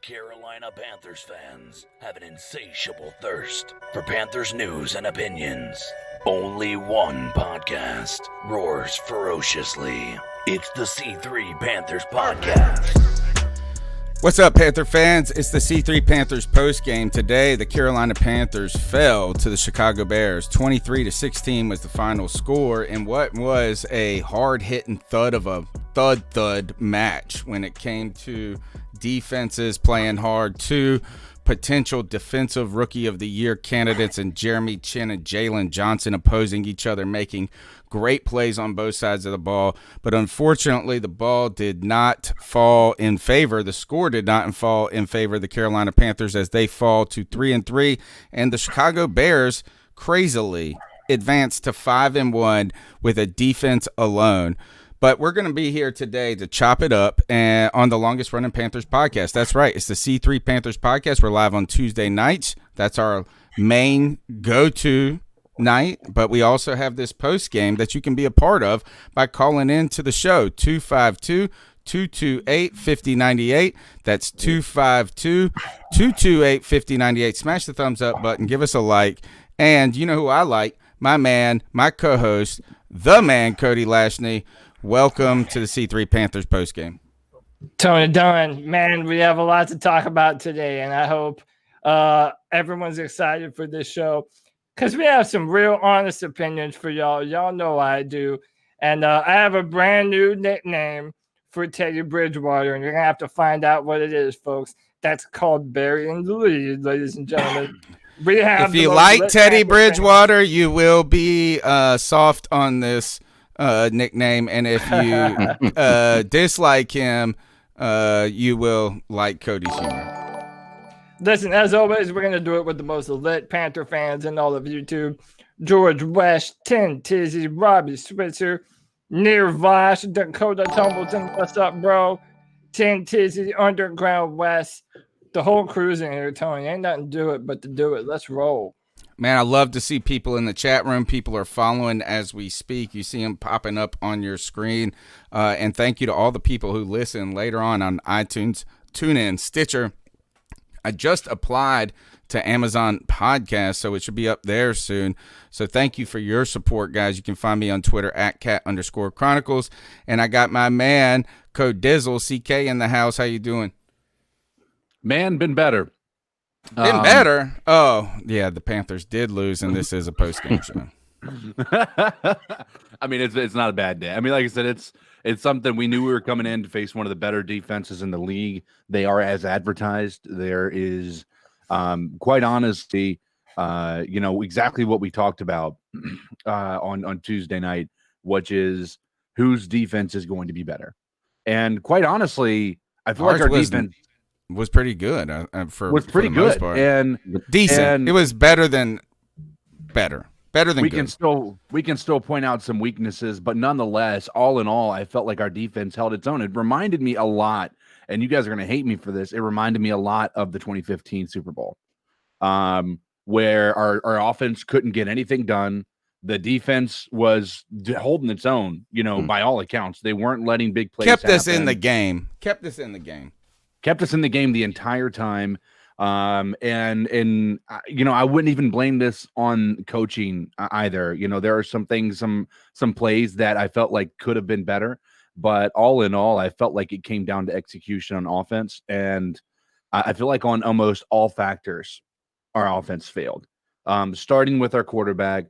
Carolina Panthers fans have an insatiable thirst for Panthers news and opinions. Only one podcast roars ferociously. It's the C3 Panthers Podcast. What's up, Panther fans? It's the C3 Panthers postgame. Today, the Carolina Panthers fell to the Chicago Bears. 23-16 was the final score in what was a hard-hitting thud of a thud match when it came to defenses playing hard. Two potential defensive rookie of the year candidates in Jeremy Chin and Jalen Johnson opposing each other, making great plays on both sides of the ball. But unfortunately, the ball did not fall in favor. The score did not fall in favor of the Carolina Panthers as they fall to 3-3. And the Chicago Bears crazily advanced to 5-1 with a defense alone. But we're going to be here today to chop it up and on the longest running Panthers podcast. That's right. It's the C3 Panthers podcast. We're live on Tuesday nights. That's our main go-to night. But we also have this post game that you can be a part of by calling in to the show, 252-228-5098. That's 252-228-5098. Smash the thumbs up button. Give us a like. And you know who I like? My man, my co-host, the man, Cody Lashney. Welcome to the C3 Panthers postgame. Tony Dunn, man, we have a lot to talk about today, and I hope everyone's excited for this show because we have some real honest opinions for y'all. Y'all know I do. And I have a brand new nickname for Teddy Bridgewater, and you're going to have to find out what it is, folks. That's called burying the lead, ladies and gentlemen. We have if you like Teddy Bridgewater, you will be soft on this nickname, and if you dislike him, you will like Cody's humor. Listen, as always, we're going to do it with the most lit Panther fans in all of YouTube. George West, 10 Tizzy, Robbie Switzer, Near Vosh, Dakota Tumbleton, what's up, bro? 10 Tizzy, Underground West. The whole crew's in here, Tony. Ain't nothing to do it but to do it. Let's roll. Man, I love to see people in the chat room. People are following as we speak. You see them popping up on your screen. And thank you to all the people who listen later on iTunes, TuneIn, Stitcher. I just applied to Amazon Podcast, so it should be up there soon. So thank you for your support, guys. You can find me on Twitter at @cat_chronicles. And I got my man, Code Dizzle, CK in the house. How you doing? Man, been better. Been better? Oh, yeah, the Panthers did lose, and this is a post-game show. I mean, it's not a bad day. I mean, like I said, it's something we knew we were coming in to face one of the better defenses in the league. They are as advertised. There is, quite honestly, exactly what we talked about on Tuesday night, which is whose defense is going to be better. And quite honestly, I feel like our defense was pretty good for the most part. And decent. And it was better than good. We can still point out some weaknesses, but nonetheless, all in all, I felt like our defense held its own. It reminded me a lot, and you guys are going to hate me for this. It reminded me a lot of the 2015 Super Bowl, where our offense couldn't get anything done. The defense was holding its own, by all accounts. They weren't letting big plays happen. Kept us in the game. Kept us in the game the entire time. I wouldn't even blame this on coaching either. There are some things, some plays that I felt like could have been better, but all in all, I felt like it came down to execution on offense. And I feel like on almost all factors, our offense failed. Starting with our quarterback,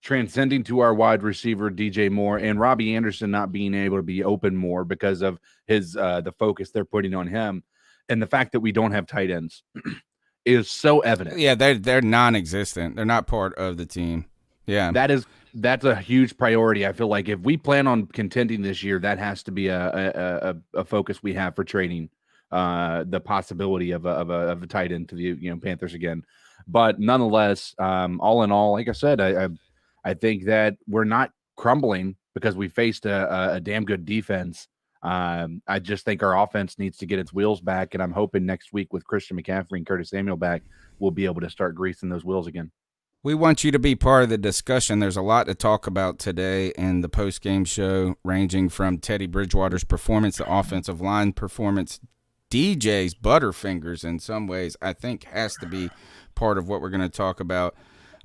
transcending to our wide receiver, DJ Moore, and Robbie Anderson not being able to be open more because of his the focus they're putting on him. And the fact that we don't have tight ends is so evident. Yeah, they're non-existent. They're not part of the team. Yeah, that's a huge priority. I feel like if we plan on contending this year, that has to be a focus we have for trading the possibility of a tight end to the Panthers again. But nonetheless, all in all, like I said, I think that we're not crumbling because we faced a damn good defense. I just think our offense needs to get its wheels back, and I'm hoping next week with Christian McCaffrey and Curtis Samuel back, we'll be able to start greasing those wheels again. We want you to be part of the discussion. There's a lot to talk about today in the post-game show, ranging from Teddy Bridgewater's performance, the offensive line performance, DJ's Butterfingers in some ways, I think has to be part of what we're going to talk about.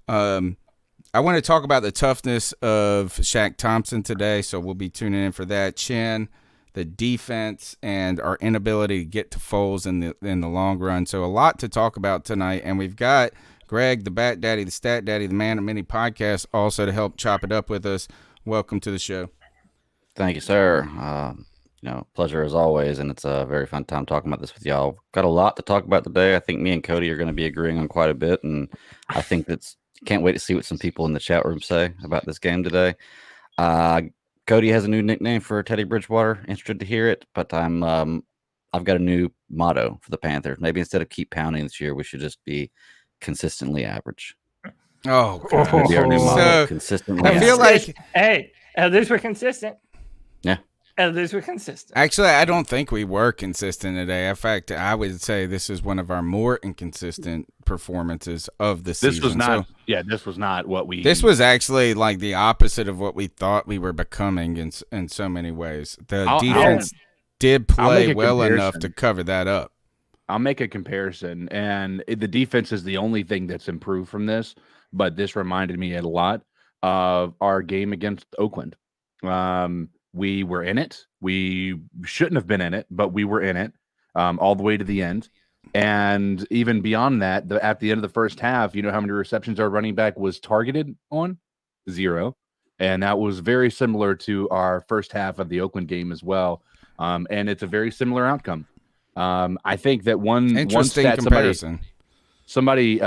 I want to talk about the toughness of Shaq Thompson today, so we'll be tuning in for that. Chin, the defense, and our inability to get to Foles in the long run. So a lot to talk about tonight, and we've got Greg, the Bat Daddy, the Stat Daddy, the man of many podcasts, also to help chop it up with us. Welcome to the show. Thank you, sir. Pleasure as always, and it's a very fun time talking about this with y'all. Got a lot to talk about today. I think me and Cody are going to be agreeing on quite a bit, and I think can't wait to see what some people in the chat room say about this game today. Cody has a new nickname for Teddy Bridgewater. Interested to hear it, but I've got a new motto for the Panthers. Maybe instead of keep pounding this year, we should just be consistently average. Oh, God. Be our new motto, So, consistently I feel average. like Hey, at least we're consistent. Yeah. At least we're consistent. actually, I don't think we were consistent today. In fact, I would say this is one of our more inconsistent performances of the season. This was not. So, This was not what we. this was actually like the opposite of what we thought we were becoming in so many ways. The defense did I'll play make a well enough comparison. to cover that up. I'll make a comparison, and the defense is the only thing that's improved from this. But this reminded me a lot of our game against Oakland. We were in it. We shouldn't have been in it, but we were in it all the way to the end. And even beyond that, at the end of the first half, you know how many receptions our running back was targeted on? 0. And that was very similar to our first half of the Oakland game as well. And it's a very similar outcome. I think that one Interesting stat comparison. somebody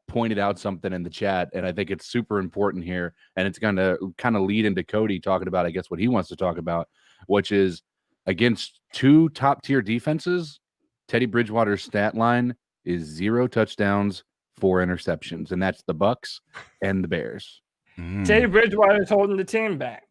pointed out something in the chat, and I think it's super important here, and it's going to kind of lead into Cody talking about, I guess, what he wants to talk about, which is against 2 top-tier defenses, Teddy Bridgewater's stat line is 0 touchdowns, 4 interceptions, and that's the Bucks and the Bears. Teddy Bridgewater is holding the team back.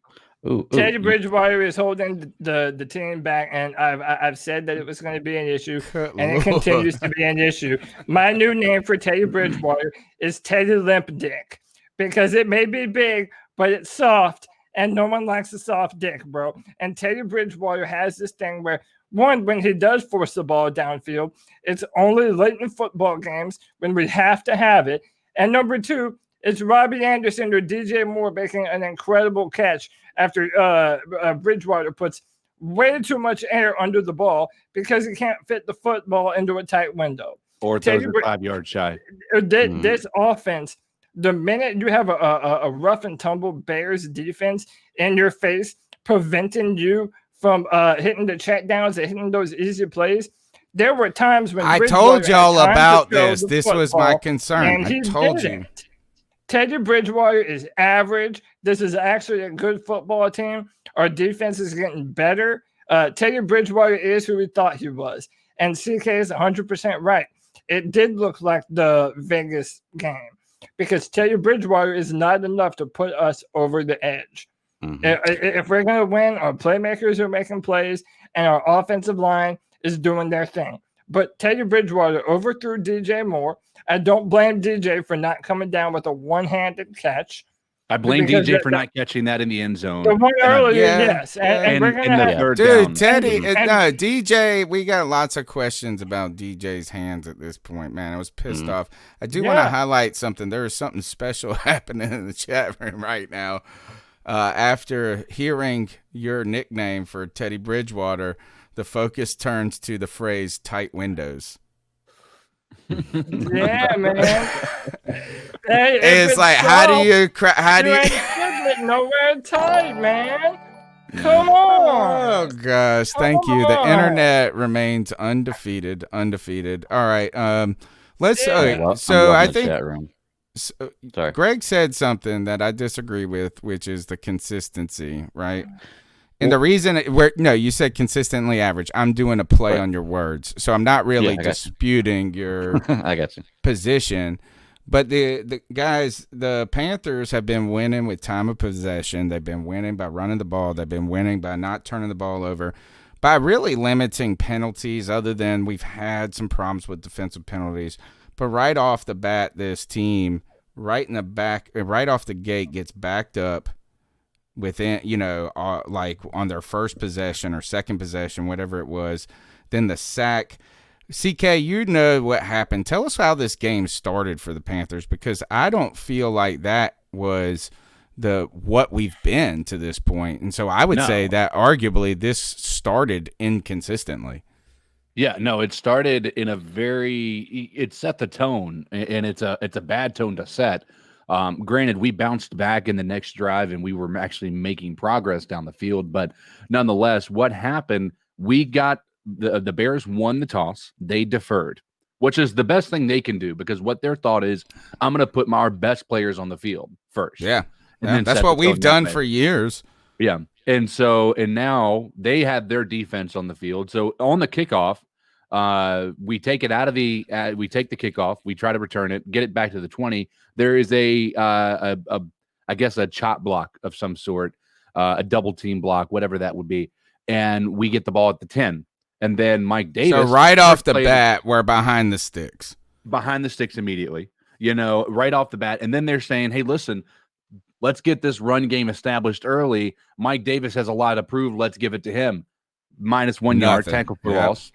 Teddy Bridgewater is holding the team back, and I've said that it was going to be an issue, and it continues to be an issue. My new name for Teddy Bridgewater is Teddy Limp Dick, because it may be big, but it's soft, and no one likes a soft dick, bro. And Teddy Bridgewater has this thing where, one, when he does force the ball downfield, it's only late in football games when we have to have it. And number 2, it's Robbie Anderson or DJ Moore making an incredible catch after Bridgewater puts way too much air under the ball because he can't fit the football into a tight window. Or throws it 5 yards shy. This offense, the minute you have a rough and tumble Bears defense in your face, preventing you from hitting the check downs and hitting those easy plays, there were times when I told y'all had time about to throw this. the This was my football, concern. and I he told you. didn't. Teddy Bridgewater is average. This is actually a good football team. Our defense is getting better. Teddy Bridgewater is who we thought he was. And CK is 100% right. It did look like the Vegas game because Teddy Bridgewater is not enough to put us over the edge. Mm-hmm. If we're going to win, our playmakers are making plays and our offensive line is doing their thing. But Teddy Bridgewater overthrew DJ Moore. I don't blame DJ for not coming down with a one-handed catch. I blame Because DJ for not catching that in the end zone. The one earlier, Yeah. yes. And we're going to have third Dude, down. Teddy, And- no, DJ, we got lots of questions about DJ's hands at this point, man. I was pissed off. I do want to highlight something. There is something special happening in the chat room right now. After hearing your nickname for Teddy Bridgewater, the focus turns to the phrase tight windows. Yeah, man. Hey, It's like, how do you ain't getting nowhere tight, man. Come on. Oh gosh, thank you. The on. internet remains undefeated. All right, let's. Yeah. Okay, so I the think chat room. Sorry. Greg said something that I disagree with, which is the consistency, right? And the reason you said consistently average. I'm doing a play on your words, so I'm not really I got you. disputing your I got you. position. But the guys, the Panthers have been winning with time of possession. They've been winning by running the ball. They've been winning by not turning the ball over, by really limiting penalties, other than we've had some problems with defensive penalties. But right off the bat, this team, right off the gate, gets backed up within, like on their first possession or second possession, whatever it was. then the sack. CK, you know what happened. Tell us how this game started for the Panthers, because I don't feel like that was what we've been to this point. And so I would say that arguably this started inconsistently. Yeah, no, it started in it set the tone, and it's a bad tone to set. Granted, we bounced back in the next drive and we were actually making progress down the field, but nonetheless, what happened, we got the Bears won the toss. They deferred, which is the best thing they can do, because what their thought is, I'm going to put our best players on the field first. Yeah. And that's what we've done for years. Yeah. And now they had their defense on the field. So on the kickoff, we take it out of we take the kickoff, we try to return it, get it back to the 20. There is I guess a chop block of some sort, a double team block, whatever that would be. And we get the ball at the 10. And then Mike Davis. So right off the bat, we're behind the sticks. Behind the sticks immediately, right off the bat. And then they're saying, hey, listen, let's get this run game established early. Mike Davis has a lot to prove. Let's give it to him. -1 yard tackle for loss.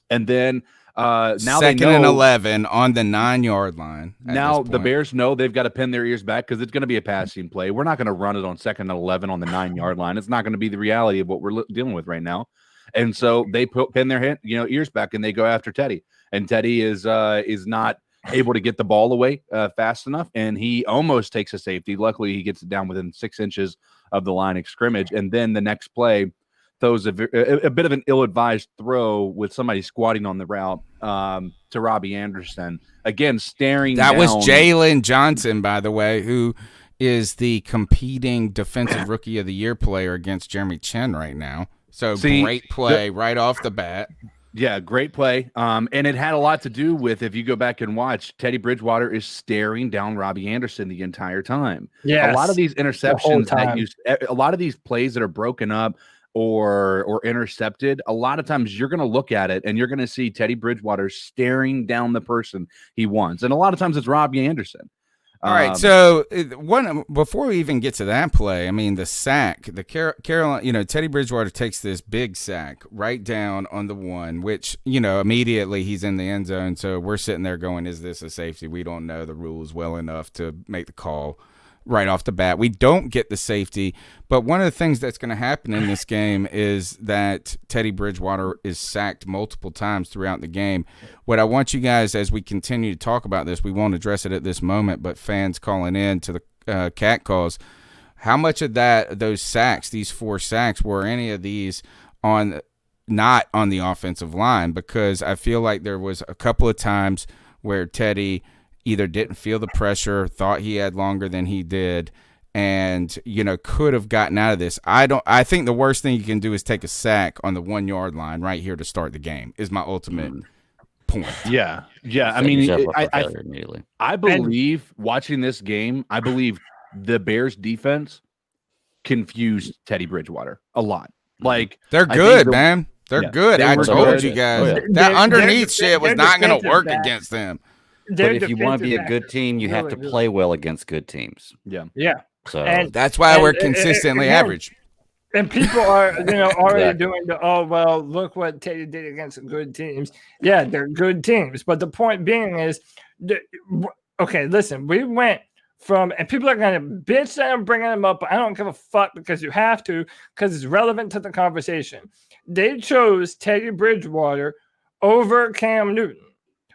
And then now second and 11 on the 9-yard line. Now the Bears know they've got to pin their ears back, because it's going to be a passing play. We're not going to run it on 2nd and 11 on the 9-yard line. It's not going to be the reality of what we're dealing with right now. And so they pin their ears back, and they go after Teddy. And Teddy is not able to get the ball away fast enough, and he almost takes a safety. Luckily, he gets it down within 6 inches of the line of scrimmage. And then the next play throws a bit of an ill-advised throw with somebody squatting on the route to Robbie Anderson. Again, staring That down. was Jalen Johnson, by the way, who is the competing Defensive Rookie of the Year player against Jeremy Chin right now. So great play right off the bat. Yeah, great play. And it had a lot to do with, if you go back and watch, Teddy Bridgewater is staring down Robbie Anderson the entire time. Yeah, a lot of these interceptions a lot of these plays that are broken up or intercepted, a lot of times you're going to look at it and you're going to see Teddy Bridgewater staring down the person he wants. And a lot of times it's Robbie Anderson. All right, so before we even get to that play, I mean, the sack, the Carolina, Teddy Bridgewater takes this big sack right down on the 1, which, immediately he's in the end zone. So we're sitting there going, is this a safety? We don't know the rules well enough to make the call right off the bat. We don't get the safety, but one of the things that's going to happen in this game is that Teddy Bridgewater is sacked multiple times throughout the game. What I want you guys, as we continue to talk about this, we won't address it at this moment, but fans calling in to the cat calls, how much of those sacks, these 4 sacks, were any of these not on the offensive line? Because I feel like there was a couple of times where Teddy either didn't feel the pressure, thought he had longer than he did, and could have gotten out of this. I think the worst thing you can do is take a sack on the 1-yard line right here to start the game, is my ultimate point. Yeah. I mean, I believe watching this game, I believe the Bears defense confused Teddy Bridgewater a lot. Like, they're good, man. They're good. I told you guys that underneath shit was not going to work against them. But if you want to be a good team, you have to play well against good teams. Yeah. So that's why we're consistently average. And people are, already doing look what Teddy did against good teams. Yeah, they're good teams. But the point being is, okay, listen, we went from, and people are going to bitch that I'm bringing them up, but I don't give a fuck, because you have to, because it's relevant to the conversation. They chose Teddy Bridgewater over Cam Newton.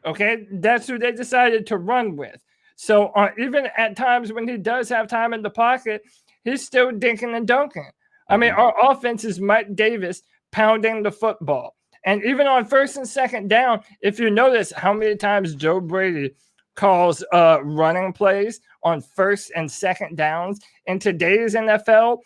Okay, that's who they decided to run with. So even at times when he does have time in the pocket, he's still dinking and dunking. I mean, our offense is Mike Davis pounding the football. And even on 1st and 2nd down, if you notice how many times Joe Brady calls running plays on 1st and 2nd downs in today's NFL,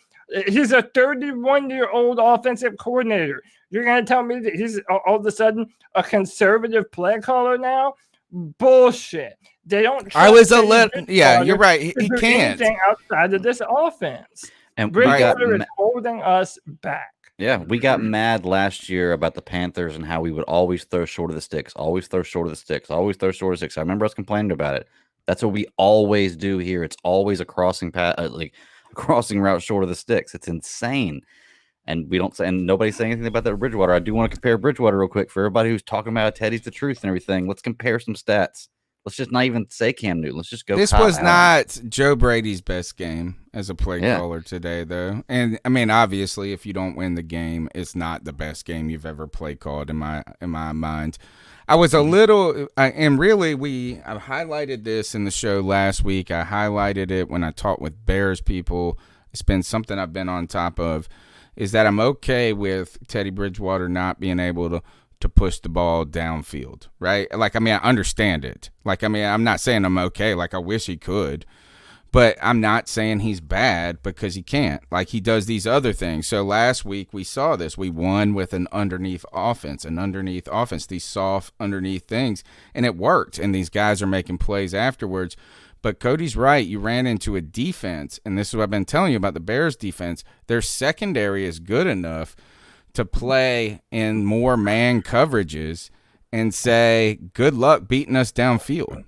he's a 31-year-old offensive coordinator. You're going to tell me that he's all of a sudden a conservative play caller now? Bullshit. They don't. I was a little. Yeah, you're right. He can't. Outside of this offense. And Bridgewater is holding us back. Yeah, we got mad last year about the Panthers and how we would always throw short of the sticks, always throw short of the sticks, always throw short of the sticks. I remember us complaining about it. That's what we always do here. It's always a crossing path, like a crossing route short of the sticks. It's insane. And we don't say, and nobody's saying anything about that Bridgewater. I do want to compare Bridgewater real quick for everybody who's talking about Teddy's the truth and everything. Let's compare some stats. Let's just not even say Cam Newton. Let's just go. This Kyle was Allen. not Joe Brady's best game as a play Yeah. caller today, though. And I mean, obviously, if you don't win the game, it's not the best game you've ever play called in my mind. I was a little, and really, I highlighted this in the show last week. I highlighted it when I talked with Bears people. It's been something I've been on top of. Is that I'm okay with Teddy Bridgewater not being able to push the ball downfield, right? Like, I mean, I understand it. Like, I mean, I'm not saying I'm okay. Like, I wish he could. But I'm not saying he's bad because he can't. Like, he does these other things. So last week we saw this. We won with an underneath offense, these soft underneath things. And it worked. And these guys are making plays afterwards. But Cody's right. You ran into a defense, and this is what I've been telling you about the Bears defense. Their secondary is good enough to play in more man coverages and say, good luck beating us downfield.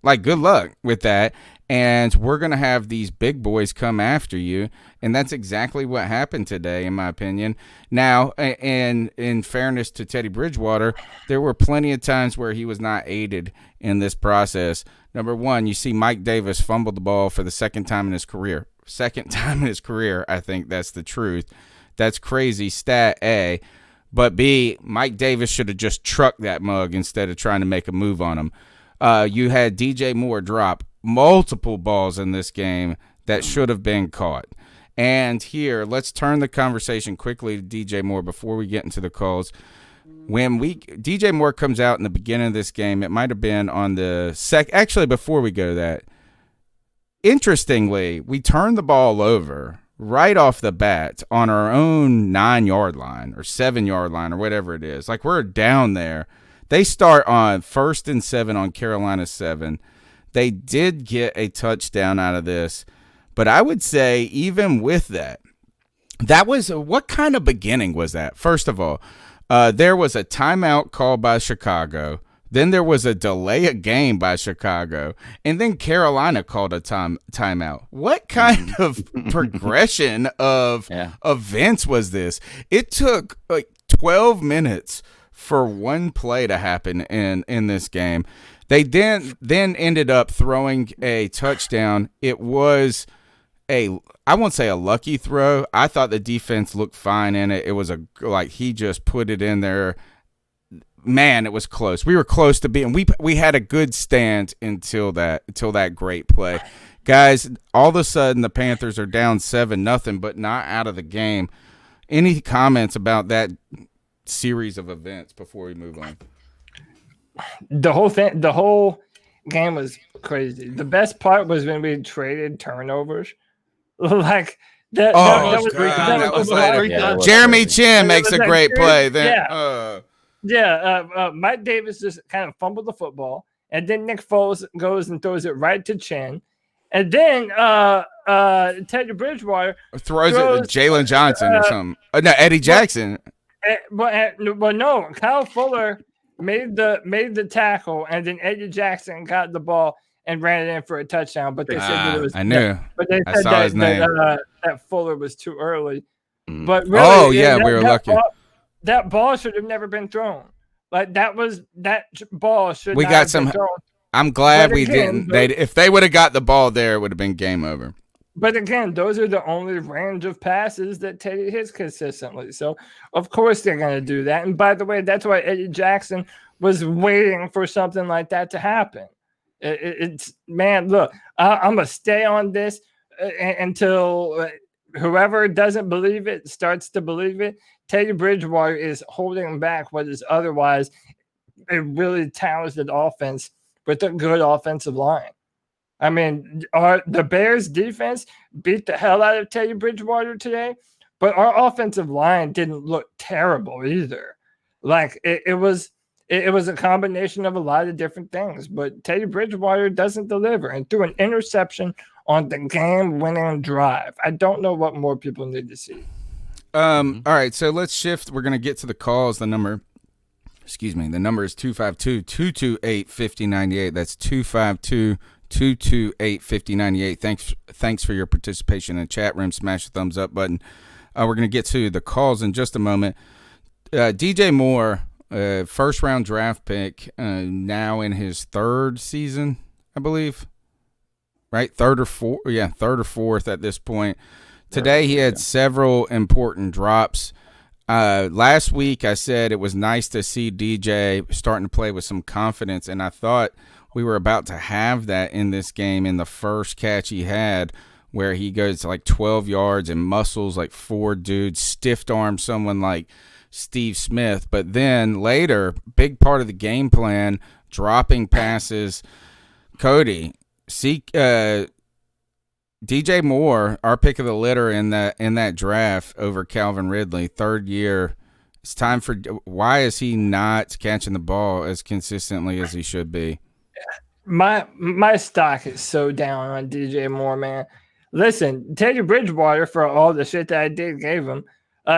Like, good luck with that. And we're going to have these big boys come after you. And that's exactly what happened today, in my opinion. Now, and in fairness to Teddy Bridgewater, there were plenty of times where he was not aided in this process. Number one, you see Mike Davis fumble the ball for the second time in his career. Second time in his career, I think that's the truth. That's crazy, stat A. But B, Mike Davis should have just trucked that mug instead of trying to make a move on him. You had DJ Moore drop multiple balls in this game that should have been caught. And here, let's turn the conversation quickly to DJ Moore before we get into the calls. When DJ Moore comes out in the beginning of this game, it might have been on the actually, before we go to that, interestingly, we turned the ball over right off the bat on our own 9-yard line or 7-yard line or whatever it is. Like, we're down there. They start on 1st and 7 on Carolina 7. They did get a touchdown out of this, but I would say even with that, that was what kind of beginning was that? First of all, there was a timeout called by Chicago. Then there was a delay of game by Chicago, and then Carolina called a timeout. What kind of progression of events was this? It took like 12 minutes for one play to happen in this game. They then ended up throwing a touchdown. It was I won't say a lucky throw. I thought the defense looked fine in it. It was he just put it in there. Man, it was close. We were close to being. We had a good stand until that great play, guys. All of a sudden, the Panthers are down 7-0, but not out of the game. Any comments about that series of events before we move on? The whole game was crazy. The best part was when we traded turnovers. Like that. That was later. Yeah, Jeremy Chin makes a great play. Then, Mike Davis just kind of fumbled the football, and then Nick Foles goes and throws it right to Chin, and then Teddy Bridgewater throws it to Jalen Johnson or something. No, Eddie Jackson. Well, no, Kyle Fuller made the tackle, and then Eddie Jackson got the ball and ran it in for a touchdown. But they said that it was. I knew. But they said that Fuller was too early. But really, we were lucky. That ball should have never been thrown. Like that ball should. We got some. Thrown. I'm glad we didn't. If they would have got the ball there, it would have been game over. But again, those are the only range of passes that Teddy hits consistently. So, of course, they're going to do that. And by the way, that's why Eddie Jackson was waiting for something like that to happen. Look, I'm going to stay on this until whoever doesn't believe it starts to believe it. Teddy Bridgewater is holding back what is otherwise a really talented offense with a good offensive line. I mean, the Bears defense beat the hell out of Teddy Bridgewater today, but our offensive line didn't look terrible either. Like it was a combination of a lot of different things, but Teddy Bridgewater doesn't deliver and threw an interception on the game-winning drive. I don't know what more people need to see. All right, so let's shift. We're going to get to the calls. The number is 252-228-5098. That's 252-228-5098. Thanks for your participation in the chat room. Smash the thumbs up button. We're going to get to the calls in just a moment. DJ Moore, first-round draft pick, now in his third season, I believe. Right? Third or fourth at this point. Today he had several important drops. Last week I said it was nice to see DJ starting to play with some confidence, and I thought we were about to have that in this game in the first catch he had, where he goes like 12 yards and muscles like 4 dudes, stiff arm someone like Steve Smith. But then later, big part of the game plan, dropping passes. Cody, DJ Moore, our pick of the litter in that draft over Calvin Ridley, third year. It's time for. Why is he not catching the ball as consistently as he should be? My stock is so down on DJ Moore, man. Listen, Teddy Bridgewater, for all the shit that I gave him,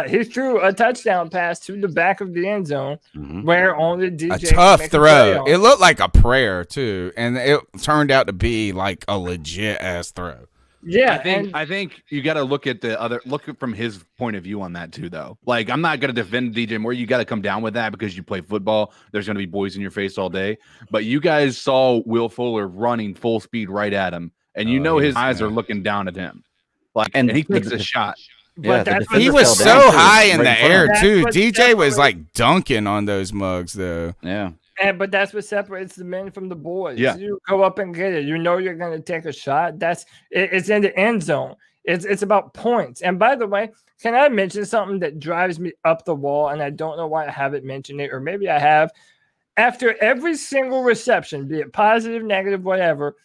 he threw a touchdown pass to the back of the end zone where only DJ. A tough throw. It looked like a prayer too, and it turned out to be like a legit ass throw. Yeah, I think you got to look from his point of view on that too, though. Like, I'm not going to defend DJ Moore. You got to come down with that because you play football. There's going to be boys in your face all day. But you guys saw Will Fuller running full speed right at him, and his eyes are looking down at him. Like, and he takes a shot. But he was so high in the air too. DJ was like dunking on those mugs, though. Yeah. But that's what separates the men from the boys. Yeah. You go up and get it. You know you're going to take a shot. It's in the end zone. It's about points. And by the way, can I mention something that drives me up the wall? And I don't know why I haven't mentioned it, or maybe I have. After every single reception, be it positive, negative, whatever,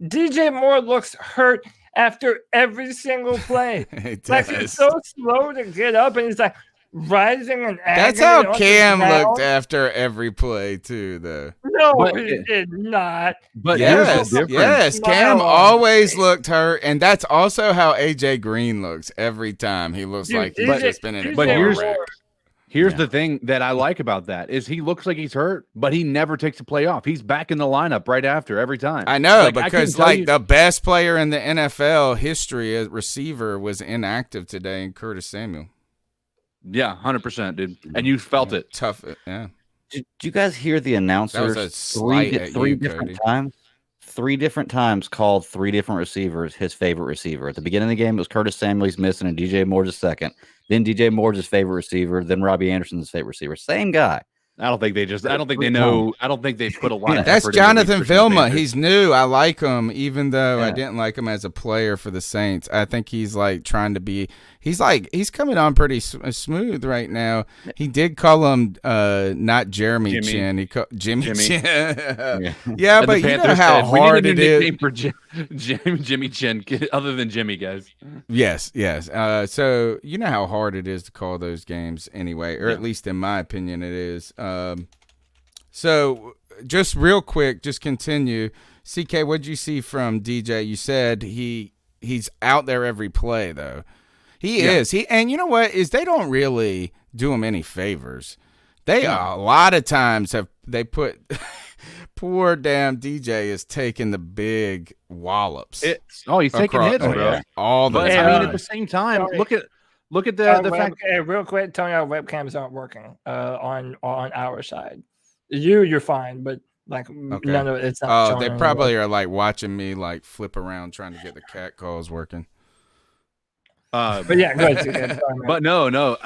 DJ Moore looks hurt after every single play. Like, he's so slow to get up, and he's like rising and that's how Cam looked after every play too, though. No, he did not. But yes, Cam always looked hurt, and that's also how AJ Green looks every time. He looks like he's just been in it. But here's the thing that I like about that is he looks like he's hurt, but he never takes a play off. He's back in the lineup right after every time. I know, because the best player in the NFL history as receiver was inactive today in Curtis Samuel. Yeah, 100%, dude. And you felt it. Tough, yeah. Did you guys hear the announcers three different times called 3 different receivers his favorite receiver? At the beginning of the game, it was Curtis Samuel, he's missing, and DJ Moore's his second. Then DJ Moore's his favorite receiver. Then Robbie Anderson's favorite receiver. Same guy. I don't think they know. I don't think they put a lot of That's effort Jonathan Vilma. He's new. I like him, even though I didn't like him as a player for the Saints. I think he's like trying to be. He's coming on pretty smooth right now. He did call him not Jeremy Chin. He called Jimmy Chin. Yeah, but you know how hard it is. Name for Jimmy Chin, other than Jimmy, guys. Yes. So you know how hard it is to call those games anyway, or at least in my opinion, it is. So just real quick, just continue. CK, what'd you see from DJ? You said he's out there every play, though. He is. And you know what is they don't really do him any favors. They a lot of times they put poor damn DJ is taking the big wallops. He's taking hits, bro. All the time. I mean, at the same time, look at the fact. Hey, real quick, Tony, our webcams aren't working on our side. You're fine, but like none of it's not. Oh, they probably are like watching me like flip around trying to get the cat calls working. But yeah, go ahead. But no.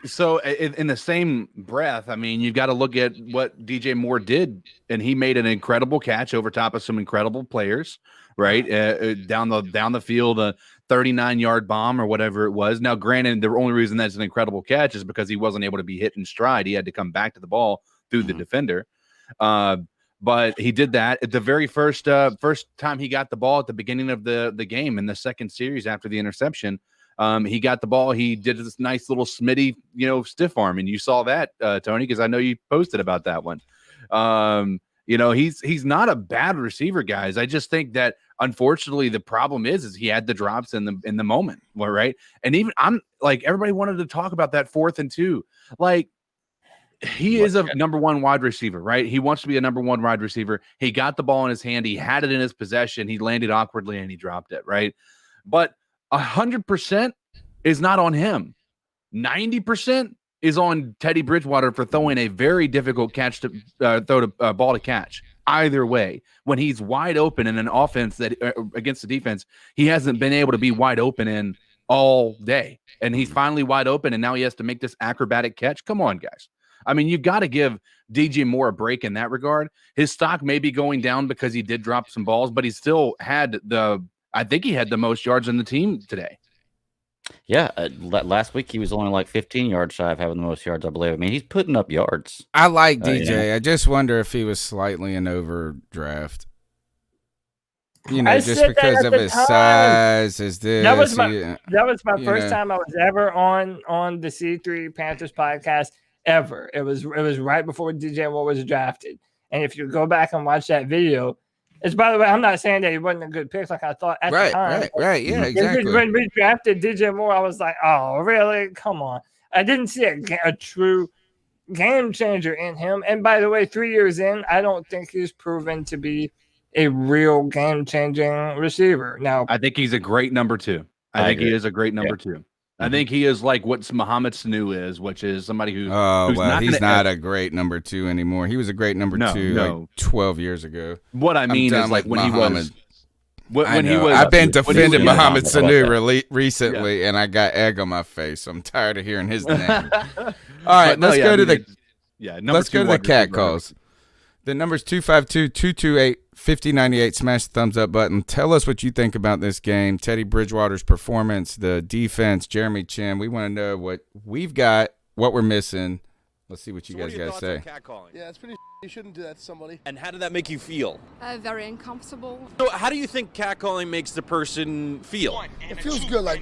So in the same breath, I mean, you've got to look at what DJ Moore did, and he made an incredible catch over top of some incredible players, right? Down the field, a 39-yard bomb or whatever it was. Now, granted, the only reason that's an incredible catch is because he wasn't able to be hit in stride. He had to come back to the ball through the defender. But he did that at the very first time he got the ball at the beginning of the game in the second series after the interception. He got the ball. He did this nice little Smitty, stiff arm, and you saw that, Tony, because I know you posted about that one. He's not a bad receiver, guys. I just think that unfortunately the problem is he had the drops in the moment, right? And even I'm like everybody wanted to talk about that 4th and 2, like. He is a number 1 wide receiver, right? He wants to be a number 1 wide receiver. He got the ball in his hand. He had it in his possession. He landed awkwardly and he dropped it, right? But 100% is not on him. 90% is on Teddy Bridgewater for throwing a very difficult catch to ball to catch. Either way, when he's wide open in an offense that against the defense, he hasn't been able to be wide open in all day, and he's finally wide open, and now he has to make this acrobatic catch. Come on, guys. I mean, you got to give DJ Moore a break in that regard. His stock may be going down because he did drop some balls, but he still had I think he had the most yards in the team today. Yeah, last week he was only like 15 yards shy of having the most yards, I believe. I mean, he's putting up yards. I like DJ. Yeah. I just wonder if he was slightly in overdraft. You know, I just said that because at of the his time. size, is this? That was my you first know. time I was ever on the C3 Panthers podcast ever. It was right before DJ Moore was drafted. And if you go back and watch that video, it's, by the way, I'm not saying that he wasn't a good pick like I thought at the time. Right. Yeah, exactly. When we drafted DJ Moore, I was like, oh, really? Come on. I didn't see a true game changer in him. And by the way, 3 years in, I don't think he's proven to be a real game-changing receiver. Now, I think he's a great number 2. I think he is a great number 2. I think he is like what Mohamed Sanu is, which is somebody who's he's not a great number 2 anymore. He was a great number 2 like 12 years ago. What I mean is like when Muhammad. he was I've been defending Mohamed Sanu recently, Yeah. and I got egg on my face. So I'm tired of hearing his name. All right, let's go to the cat calls. The number's 252-228-5098. Smash the thumbs up button. Tell us what you think about this game. Teddy Bridgewater's performance, the defense, Jeremy Chin. We want to know what we've got, what we're missing. Let's see what you guys got to say. Yeah, it's pretty. You shouldn't do that to somebody. And how did that make you feel? Very uncomfortable. So how do you think catcalling makes the person feel? It feels good, like.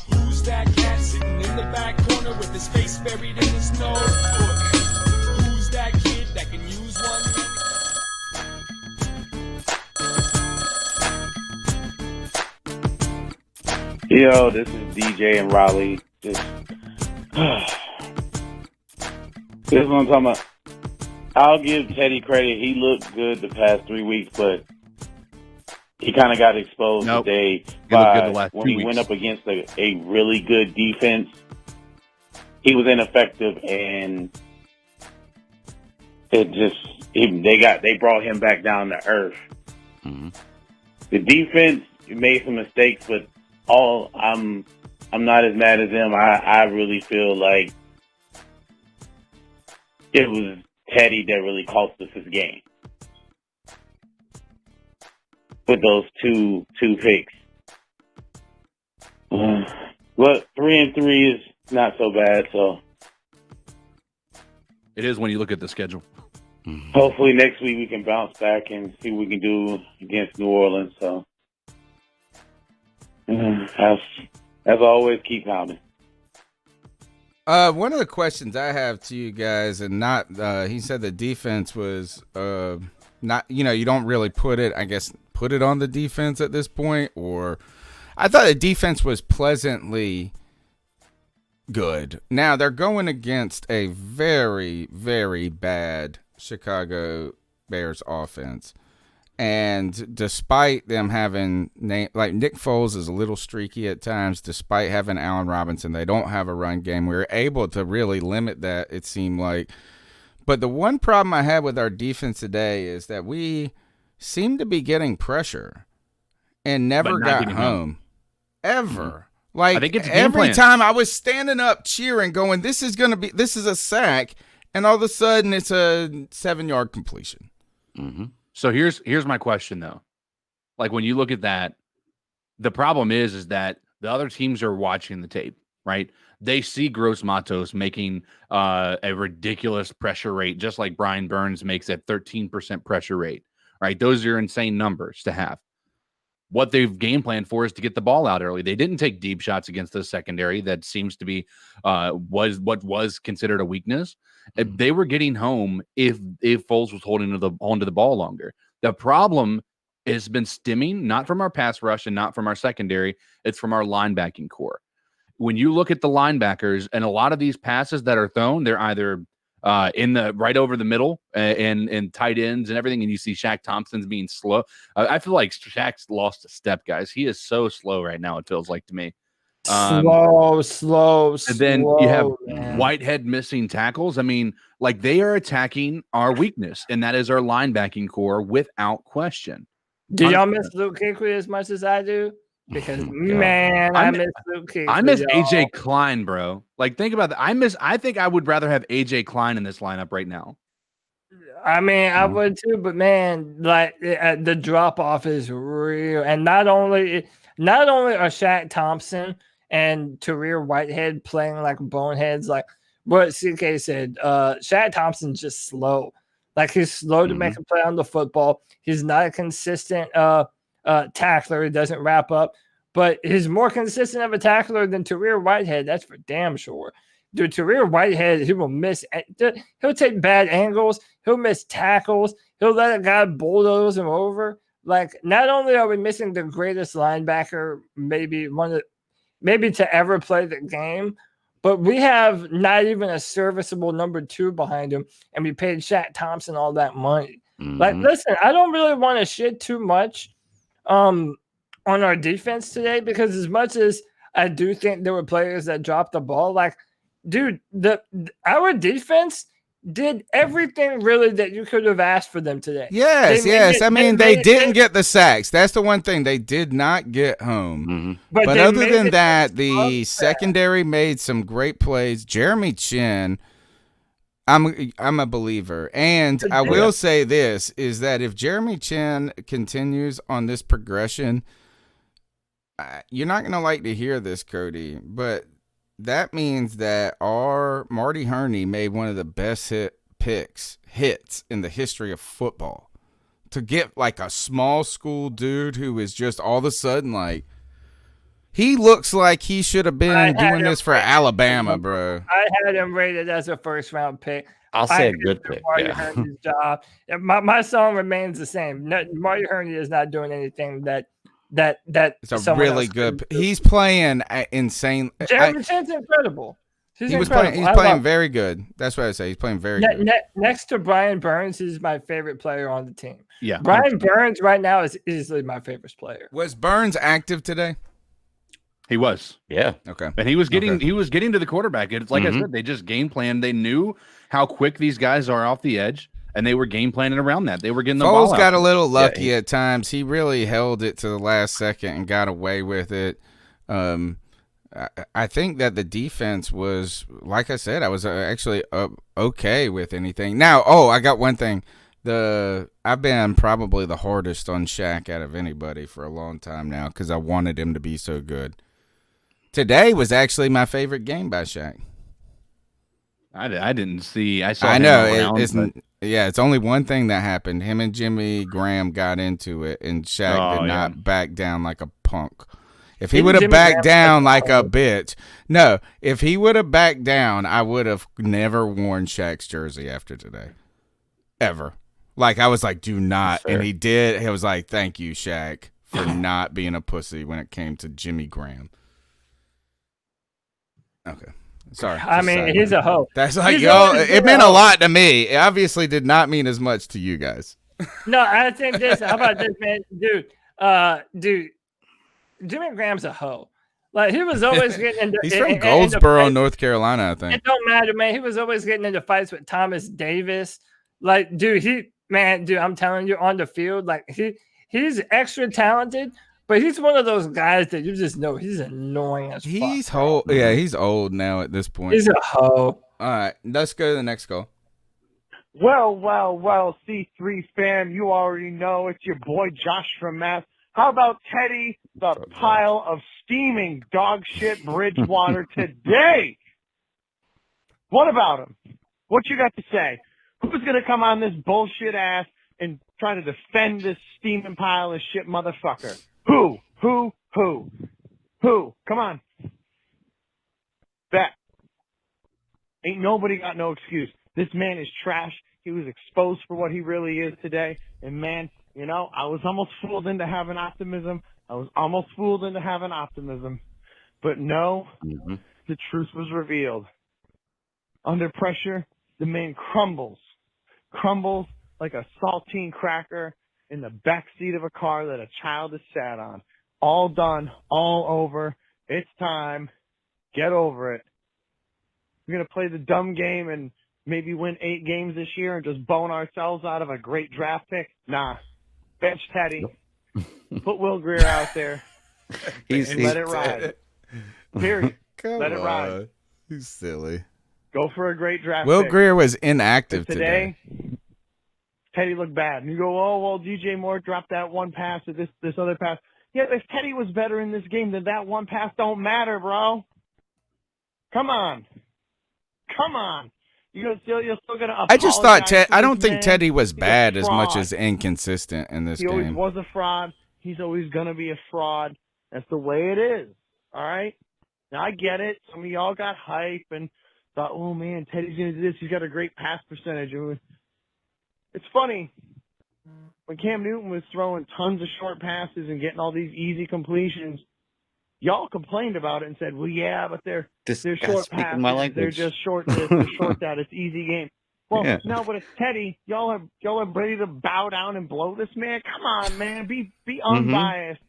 Who's that cat sitting in the back corner with his face buried in his nose? Who's that kid that can use one? Yo, this is DJ and Raleigh. This is what I'm talking about. I'll give Teddy credit. He looked good the past 3 weeks, but he kind of got exposed today when he went up against a really good defense. He was ineffective, and they brought him back down to earth. Mm-hmm. The defense made some mistakes, but I'm not as mad as them. I really feel like it was Teddy that really cost us this game with those two picks. But 3-3 is not so bad. So it is when you look at the schedule. Hopefully next week we can bounce back and see what we can do against New Orleans. So as always, keep pounding. One of the questions I have to you guys, and not he said the defense was not, you don't really put it on the defense at this point, or I thought the defense was pleasantly good. Now they're going against a very, very bad Chicago Bears offense. And despite them having like Nick Foles is a little streaky at times, despite having Allen Robinson, they don't have a run game. We were able to really limit that, it seemed like. But the one problem I had with our defense today is that we seem to be getting pressure and never got home. Ever. Like, I think it's every time I was standing up cheering, going, this is a sack, and all of a sudden it's a 7-yard completion. Mm-hmm. So here's my question though. Like when you look at that, the problem is that the other teams are watching the tape, right? They see Gross Matos making a ridiculous pressure rate, just like Brian Burns makes at 13% pressure rate, right? Those are insane numbers to have. What they've game planned for is to get the ball out early. They didn't take deep shots against the secondary. That seems to be was considered a weakness. They were getting home if Foles was holding onto the ball longer. The problem has been stemming not from our pass rush and not from our secondary. It's from our linebacking core. When you look at the linebackers and a lot of these passes that are thrown, they're either in the right over the middle and tight ends and everything. And you see Shaq Thompson's being slow. I feel like Shaq's lost a step, guys. He is so slow right now. It feels like to me. Slow. And then you have man. Whitehead missing tackles. I mean, like they are attacking our weakness, and that is our linebacking core without question. Do y'all miss Luke Kuechly as much as I do? Because man, I miss Luke Kuechly. I miss AJ Klein, bro. Like think about that. I think I would rather have AJ Klein in this lineup right now. I mean, I would too, but man, like the drop off is real, and not only are Shaq Thompson and Tahir Whitehead playing like boneheads, like what CK said. Shaq Thompson's just slow. Like he's slow to make a play on the football. He's not a consistent tackler. He doesn't wrap up, but he's more consistent of a tackler than Tahir Whitehead. That's for damn sure. Dude, Tahir Whitehead, he will miss. He'll take bad angles. He'll miss tackles. He'll let a guy bulldoze him over. Like, not only are we missing the greatest linebacker, maybe to ever play the game, but we have not even a serviceable number 2 behind him, and we paid Shaq Thompson all that money. Like, listen, I don't really want to shit too much on our defense today, because as much as I do think there were players that dropped the ball, like, dude, our defense did everything really that you could have asked for them today. Yes. I mean, they didn't get the sacks. That's the one thing. They did not get home. But other than that, the secondary made some great plays. Jeremy Chin, I'm a believer. And I will say this, is that if Jeremy Chin continues on this progression, you're not going to like to hear this, Cody, but that means that our Marty Herney made one of the best hits in the history of football. To get like a small school dude who is just all of a sudden like, he looks like he should have been doing this for Alabama, bro. I had him rated as a first round pick. I'll say a good pick. Marty Herney's job. My song remains the same. Marty Herney is not doing anything that it's a really good. He's playing insane. Jeremy Chin's incredible. He's playing very good. That's what I say. He's playing very good. Next to Brian Burns, he's my favorite player on the team. Yeah, Brian Burns right now is easily my favorite player. Was Burns active today? He was. Yeah. Okay. And he was getting to the quarterback. It's like I said, they just game planned. They knew how quick these guys are off the edge, and they were game planning around that. They were getting the ball out. Foles got a little lucky at times. He really held it to the last second and got away with it. I think that the defense was, like I said, I was actually okay with anything. Now, I got one thing. I've been probably the hardest on Shaq out of anybody for a long time now because I wanted him to be so good. Today was actually my favorite game by Shaq. I didn't see. I saw. I know it's only one thing that happened. Him and Jimmy Graham got into it, and Shaq did not back down like a punk. If he would have backed down like a bitch, if he would have backed down, I would have never worn Shaq's jersey after today, ever. Like I was like, do not, and he did. He was like, thank you, Shaq, for not being a pussy when it came to Jimmy Graham. Okay. Sorry. I mean, he's a hoe. That's like, y'all, it meant a lot to me. It obviously did not mean as much to you guys. No, I think this. How about this, man? Dude, Jimmy Graham's a hoe. Like, he was always getting into He's from Goldsboro, North Carolina, I think. It don't matter, man. He was always getting into fights with Thomas Davis. Like, dude, I'm telling you, on the field, like, he's extra talented. But he's one of those guys that you just know he's annoying as fuck. He's old now at this point. He's a hoe. All right, let's go to the next call. Well, C3 fam, you already know it's your boy Josh from Mass. How about Teddy, the pile of steaming dog shit Bridgewater today? What about him? What you got to say? Who's going to come on this bullshit ass and try to defend this steaming pile of shit motherfucker? Who? Come on. Bet. Ain't nobody got no excuse. This man is trash. He was exposed for what he really is today. And man, I was almost fooled into having optimism. But no, the truth was revealed. Under pressure, the man crumbles like a saltine cracker in the back seat of a car that a child is sat on. All done, all over. It's time. Get over it. We're going to play the dumb game and maybe win 8 games this year and just bone ourselves out of a great draft pick? Nah. Bench Teddy. Put Will Greer out there. Let it ride. Period. Let it ride. He's silly. Go for a great draft Will pick. Greer was inactive today. Teddy looked bad. And you go, oh, well, DJ Moore dropped that one pass or this other pass. Yeah, if Teddy was better in this game, then that one pass don't matter, bro. Come on. You're still gonna. I just thought I don't think Teddy was bad as much as inconsistent in this game. He always was a fraud. He's always gonna be a fraud. That's the way it is. All right. Now I get it. Some of y'all got hype and thought, oh man, Teddy's gonna do this. He's got a great pass percentage. It's funny when Cam Newton was throwing tons of short passes and getting all these easy completions. Y'all complained about it and said, well, yeah, but they're short passes. They're just short this, they're short that. It's easy game. Well, no, but it's Teddy. Y'all are ready to bow down and blow this man? Come on, man. Be unbiased.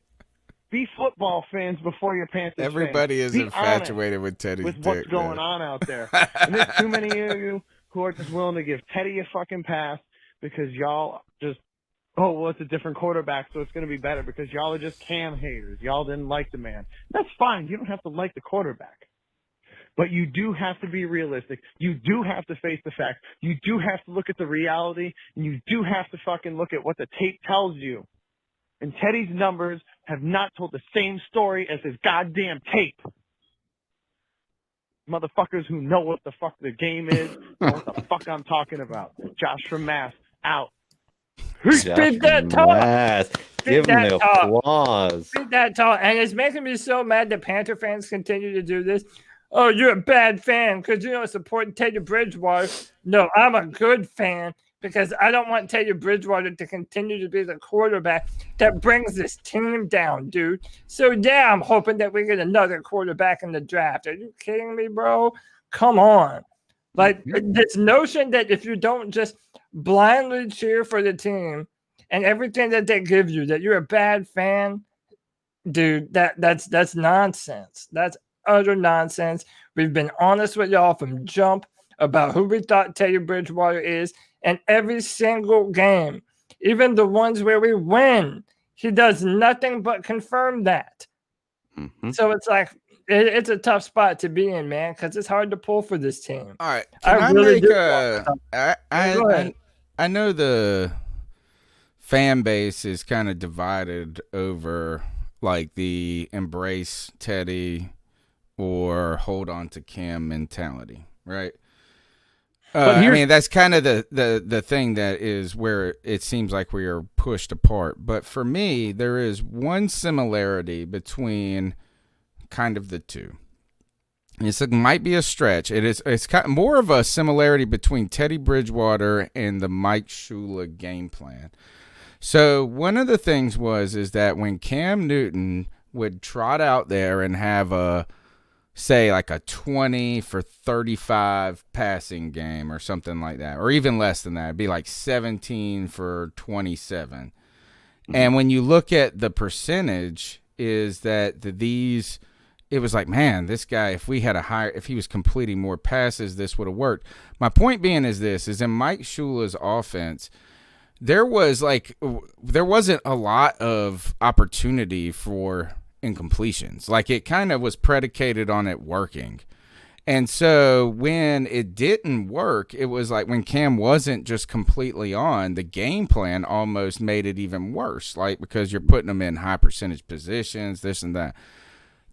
Be football fans before you're Panthers Everybody fans. is infatuated with Teddy's with what's going on out there. And there's too many of you who are just willing to give Teddy a fucking pass because y'all just, oh, well, it's a different quarterback, so it's going to be better because y'all are just Cam haters. Y'all didn't like the man. That's fine. You don't have to like the quarterback. But you do have to be realistic. You do have to face the facts. You do have to look at the reality, and you do have to fucking look at what the tape tells you. And Teddy's numbers have not told the same story as his goddamn tape. Motherfuckers who know what the fuck the game is, know what the fuck I'm talking about. Josh from Mass, out. Spit that talk. Give him the applause. Spit that talk. And it's making me so mad that Panther fans continue to do this. Oh, you're a bad fan because you don't support Teddy Bridgewater. No, I'm a good fan because I don't want Teddy Bridgewater to continue to be the quarterback that brings this team down, dude. So, yeah, I'm hoping that we get another quarterback in the draft. Are you kidding me, bro? Come on. Like, this notion that if you don't just blindly cheer for the team and everything that they give you, that you're a bad fan, dude, that's nonsense. That's utter nonsense. We've been honest with y'all from jump about who we thought Teddy Bridgewater is, and every single game, even the ones where we win, he does nothing but confirm that. So it's like, it's a tough spot to be in, man, because it's hard to pull for this team. All right. I know the fan base is kind of divided over like the embrace Teddy or hold on to Cam mentality, right? I mean, that's kind of the thing that is where it seems like we are pushed apart. But for me, there is one similarity between kind of the two. It might be a stretch. It's kind of more of a similarity between Teddy Bridgewater and the Mike Shula game plan. So one of the things is that when Cam Newton would trot out there and have a 20 for 35 passing game or something like that, or even less than that, it'd be like 17 for 27. And when you look at the percentage, is that it was like, man, this guy, if he was completing more passes, this would have worked. My point being is in Mike Shula's offense, there wasn't a lot of opportunity for incompletions. Like, it kind of was predicated on it working. And so when it didn't work, it was like when Cam wasn't just completely on, the game plan almost made it even worse, like, because you're putting them in high percentage positions, this and that.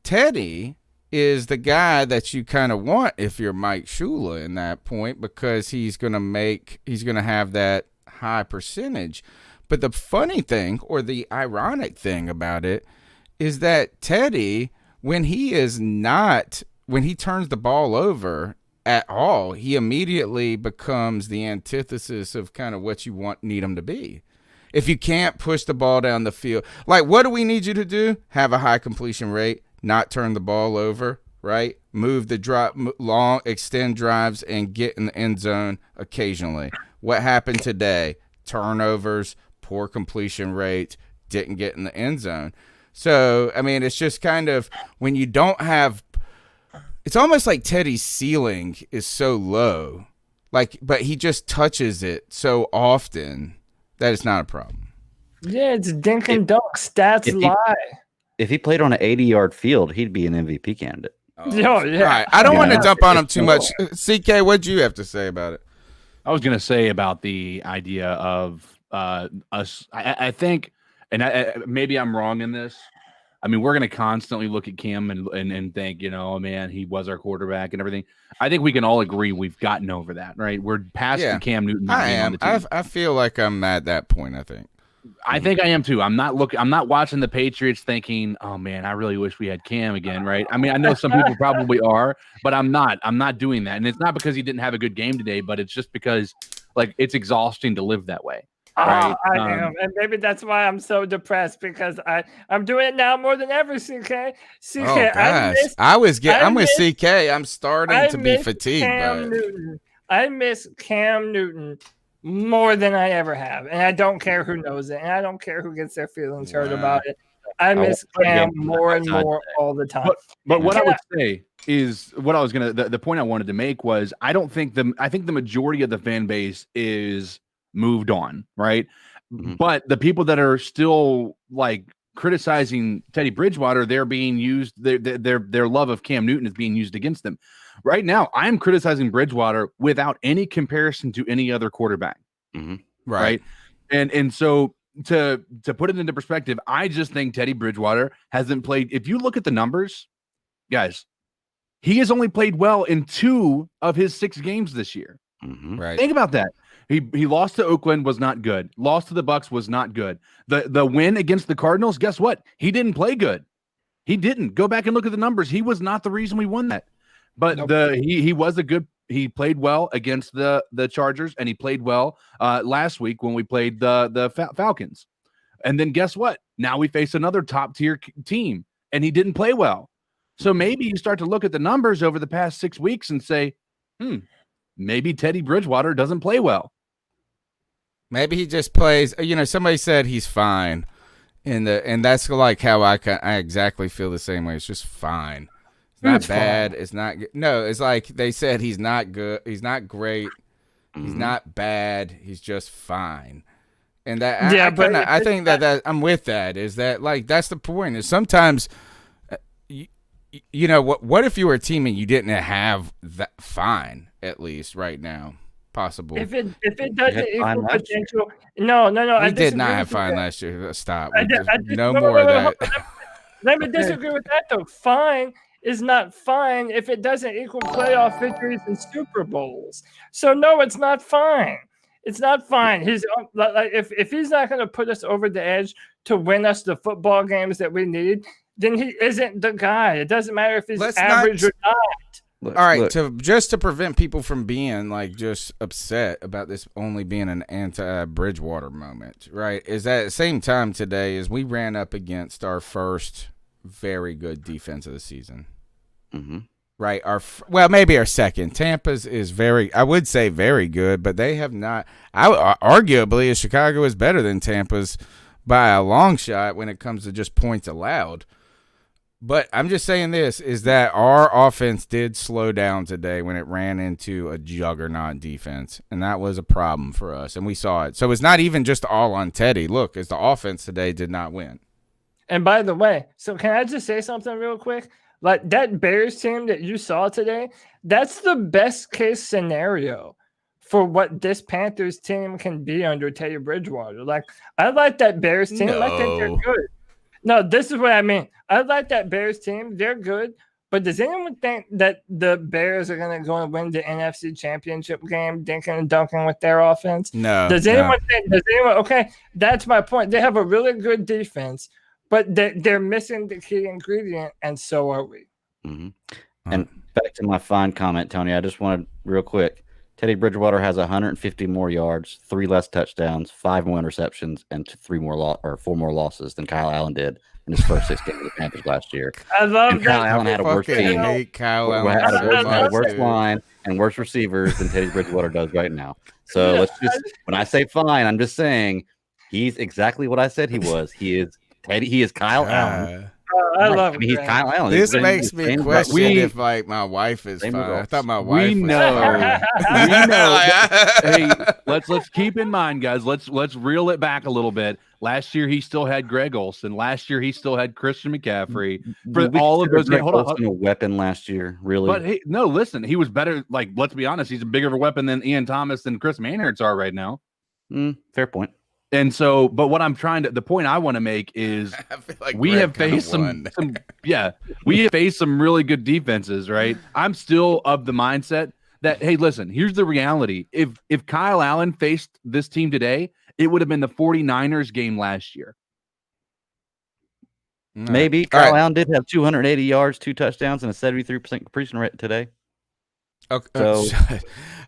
Teddy is the guy that you kind of want if you're Mike Shula in that point, because he's going to have that high percentage. But the funny thing, or the ironic thing about it, is that Teddy, when he turns the ball over at all, he immediately becomes the antithesis of kind of what you need him to be. If you can't push the ball down the field, like, what do we need you to do? Have a high completion rate, not turn the ball over, right? Move the drop, long, extend drives, and get in the end zone occasionally. What happened today? Turnovers, poor completion rate, didn't get in the end zone. So, I mean, it's just kind of when you don't have – it's almost like Teddy's ceiling is so low. But he just touches it so often that it's not a problem. Yeah, it's dink and dunk. Stats lie. If he played on an 80-yard field, he'd be an MVP candidate. Oh, yeah. All right. I don't want to dump on him too much. CK, what'd you have to say about it? I was going to say about the idea of us. I think, and maybe I'm wrong in this. I mean, we're going to constantly look at Cam and think, man, he was our quarterback and everything. I think we can all agree we've gotten over that, right? We're past the Cam Newton. I am. I feel like I'm at that point, I think. I think I am too. I'm not watching the Patriots thinking, oh man, I really wish we had Cam again, right? I mean, I know some people probably are, but I'm not doing that. And it's not because he didn't have a good game today, but it's just because it's exhausting to live that way. Right? I am, and maybe that's why I'm so depressed because I'm doing it now more than ever. CK, oh gosh, I'm with CK. I'm starting to be fatigued. I miss Cam Newton more than I ever have, and I don't care who knows it, and I don't care who gets their feelings hurt about it. I miss Cam more and more all the time. But what I would say is what I was the point I wanted to make was I think the majority of the fan base is moved on, right? Mm-hmm. But the people that are still criticizing Teddy Bridgewater, they're being used. Their love of Cam Newton is being used against them. Right now, I'm criticizing Bridgewater without any comparison to any other quarterback. Mm-hmm. Right. And so to put it into perspective, I just think Teddy Bridgewater hasn't played. If you look at the numbers, guys, he has only played well in 2 of his 6 games this year. Mm-hmm. Right. Think about that. He lost to Oakland, was not good. Lost to the Bucs, was not good. The win against the Cardinals, guess what? He didn't play good. He didn't. Go back and look at the numbers. He was not the reason we won that. But he played well against the Chargers, and he played well last week when we played the Falcons. And then guess what? Now we face another top-tier team, and he didn't play well. So maybe you start to look at the numbers over the past 6 weeks and say, maybe Teddy Bridgewater doesn't play well. Maybe he just plays. Somebody said he's fine, and that's how I exactly feel the same way. It's just fine. It's not bad. Fine. It's not good. No, it's like they said he's not good. He's not great. He's not bad. He's just fine. And that I think that I'm with that. Is that that's the point? Is sometimes what if you were a team and you didn't have that fine at least right now? Possible. If it doesn't equal potential, no. We did not have fine last year. Stop. No more of that. Let me disagree with that though. Fine is not fine if it doesn't equal playoff victories and Super Bowls. So no, it's not fine. It's not fine. He's if he's not going to put us over the edge to win us the football games that we need, then he isn't the guy. It doesn't matter if he's average or not. All right, to prevent people from being just upset about this only being an anti-Bridgewater moment, right? Is that at the same time today is we ran up against our first very good defense of the season, right? Maybe our second. Tampa's is I would say very good, but they have not. Arguably, Chicago is better than Tampa's by a long shot when it comes to just points allowed. But I'm just saying this, is that our offense did slow down today when it ran into a juggernaut defense, and that was a problem for us, and we saw it. So it's not even just all on Teddy. Look, the offense today did not win. And by the way, so can I just say something real quick? That Bears team that you saw today, that's the best case scenario for what this Panthers team can be under Teddy Bridgewater. I like that Bears team. No. I think they're good. No, this is what I mean. I like that Bears team. They're good. But does anyone think that the Bears are going to go and win the NFC Championship game, dinking and dunking with their offense? No. Does anyone think? Okay, that's my point. They have a really good defense, but they're missing the key ingredient, and so are we. Mm-hmm. And back to my fine comment, Tony, I just wanted real quick. Teddy Bridgewater has 150 more yards, 3 less touchdowns, 5 more interceptions, and 4 more losses than Kyle Allen did in his first 6 games of the Panthers last year. I love Kyle Allen had a worse team. Kyle Allen had a worse line and worse receivers than Teddy Bridgewater does right now. So let's just, when I say fine, I'm just saying he's exactly what I said he was. He is Teddy. He is Kyle Allen. I love he's Kyle Allen. This makes me question if like my wife is fine. I thought my wife was fine. We know. Hey, let's keep in mind, guys. Let's reel it back a little bit. Last year he still had Greg Olsen. Last year he still had Christian McCaffrey. For all of those, hold on. A weapon last year, really. But hey, no, listen, he was better. Like, let's be honest, he's a bigger of a weapon than Ian Thomas and Chris Manhertz are right now. Fair point. And so, but what I'm trying to, the point I want to make is like we have faced we have faced some really good defenses, right? I'm still of the mindset that, hey, listen, here's the reality. If Kyle Allen faced this team today, it would have been the 49ers game last year. Maybe Kyle Allen did have 280 yards, 2 touchdowns, and a 73% completion rate today. Okay. So,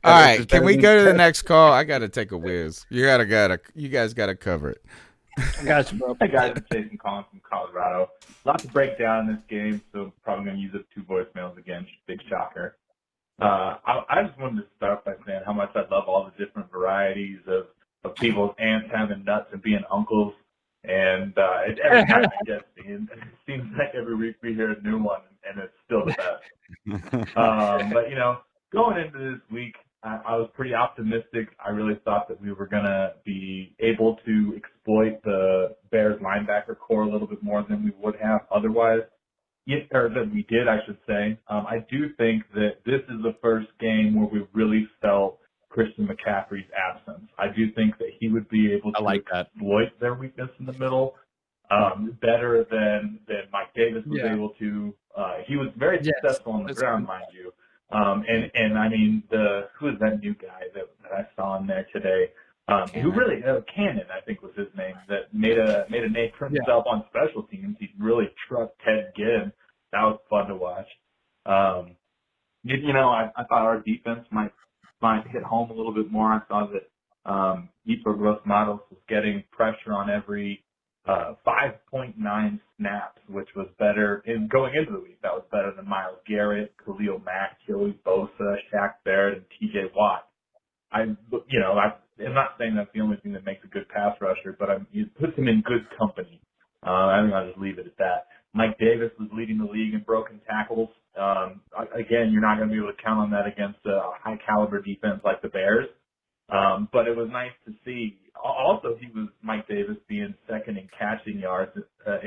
all right, can we go to the next call? I got to take a whiz. You guys got to cover it. Gotcha, bro. Hey guys, it's Jason calling from Colorado. Lots to break down in this game, so probably going to use up 2 voicemails again. Big shocker. I just wanted to start by saying how much I love all the different varieties of people's aunts having nuts and being uncles. And every time I get seen, it seems like every week we hear a new one, and it's still the best. But, going into this week, I was pretty optimistic. I really thought that we were going to be able to exploit the Bears linebacker core a little bit more than we would have otherwise. Or than we did, I should say. I do think that this is the first game where we really felt Christian McCaffrey's absence. I do think that he would be able to exploit their weakness in the middle better than Mike Davis was able to. He was very successful on the ground, mind you. And I mean, who is that new guy that I saw in there today? Who really, Cannon, I think was his name, that made a name for himself on special teams. He really trucked Ted Ginn. That was fun to watch. I thought our defense might hit home a little bit more. I saw that Yitzhak Gross Models was getting pressure on every 5.9 snaps, which was better going into the week. That was better than Myles Garrett, Khalil Mack, Joey Bosa, Shaq Barrett, and T.J. Watt. I'm not saying that's the only thing that makes a good pass rusher, but it puts him in good company. I think I'll just leave it at that. Mike Davis was leading the league in broken tackles. Again, you're not going to be able to count on that against a high-caliber defense like the Bears. But it was nice to see. Also, Mike Davis being second in catching yards or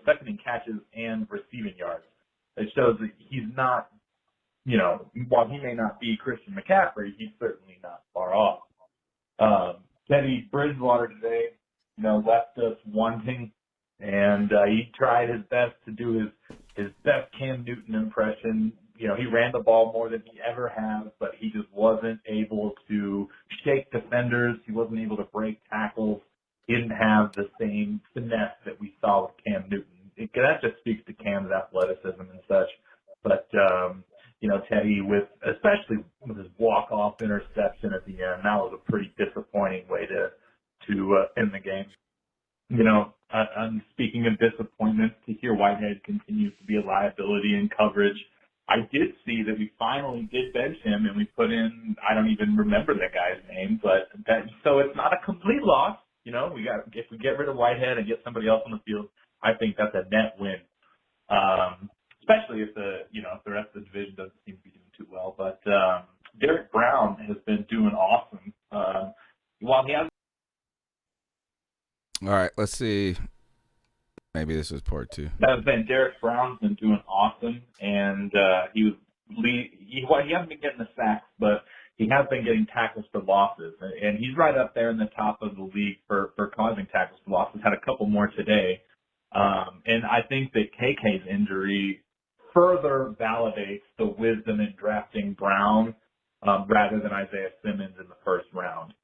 second in catches and receiving yards. It shows that he's not, while he may not be Christian McCaffrey, he's certainly not far off. Teddy Bridgewater today, left us wanting, and he tried his best to do his best Cam Newton impression. He ran the ball more than he ever has, but he just wasn't able to shake defenders. He wasn't able to break tackles. He didn't have the same finesse that we saw with Cam Newton. That just speaks to Cam's athleticism and such. But, Teddy, especially with his walk-off interception at the end, that was a pretty disappointing way to end the game. I'm speaking of disappointment, to hear Whitehead continues to be a liability in coverage. I did see that we finally did bench him, and we put in, I don't even remember that guy's name, so it's not a complete loss. If we get rid of Whitehead and get somebody else on the field, I think that's a net win. Especially if the rest of the division doesn't seem to be doing too well. But Derek Brown has been doing awesome. While he has. All right, let's see. Maybe this was part 2. Derek Brown's been doing awesome, and he hasn't been getting the sacks, but he has been getting tackles for losses, and he's right up there in the top of the league for causing tackles for losses. Had a couple more today, and I think that KK's injury further validates the wisdom in drafting Brown rather than Isaiah Simmons in the first round.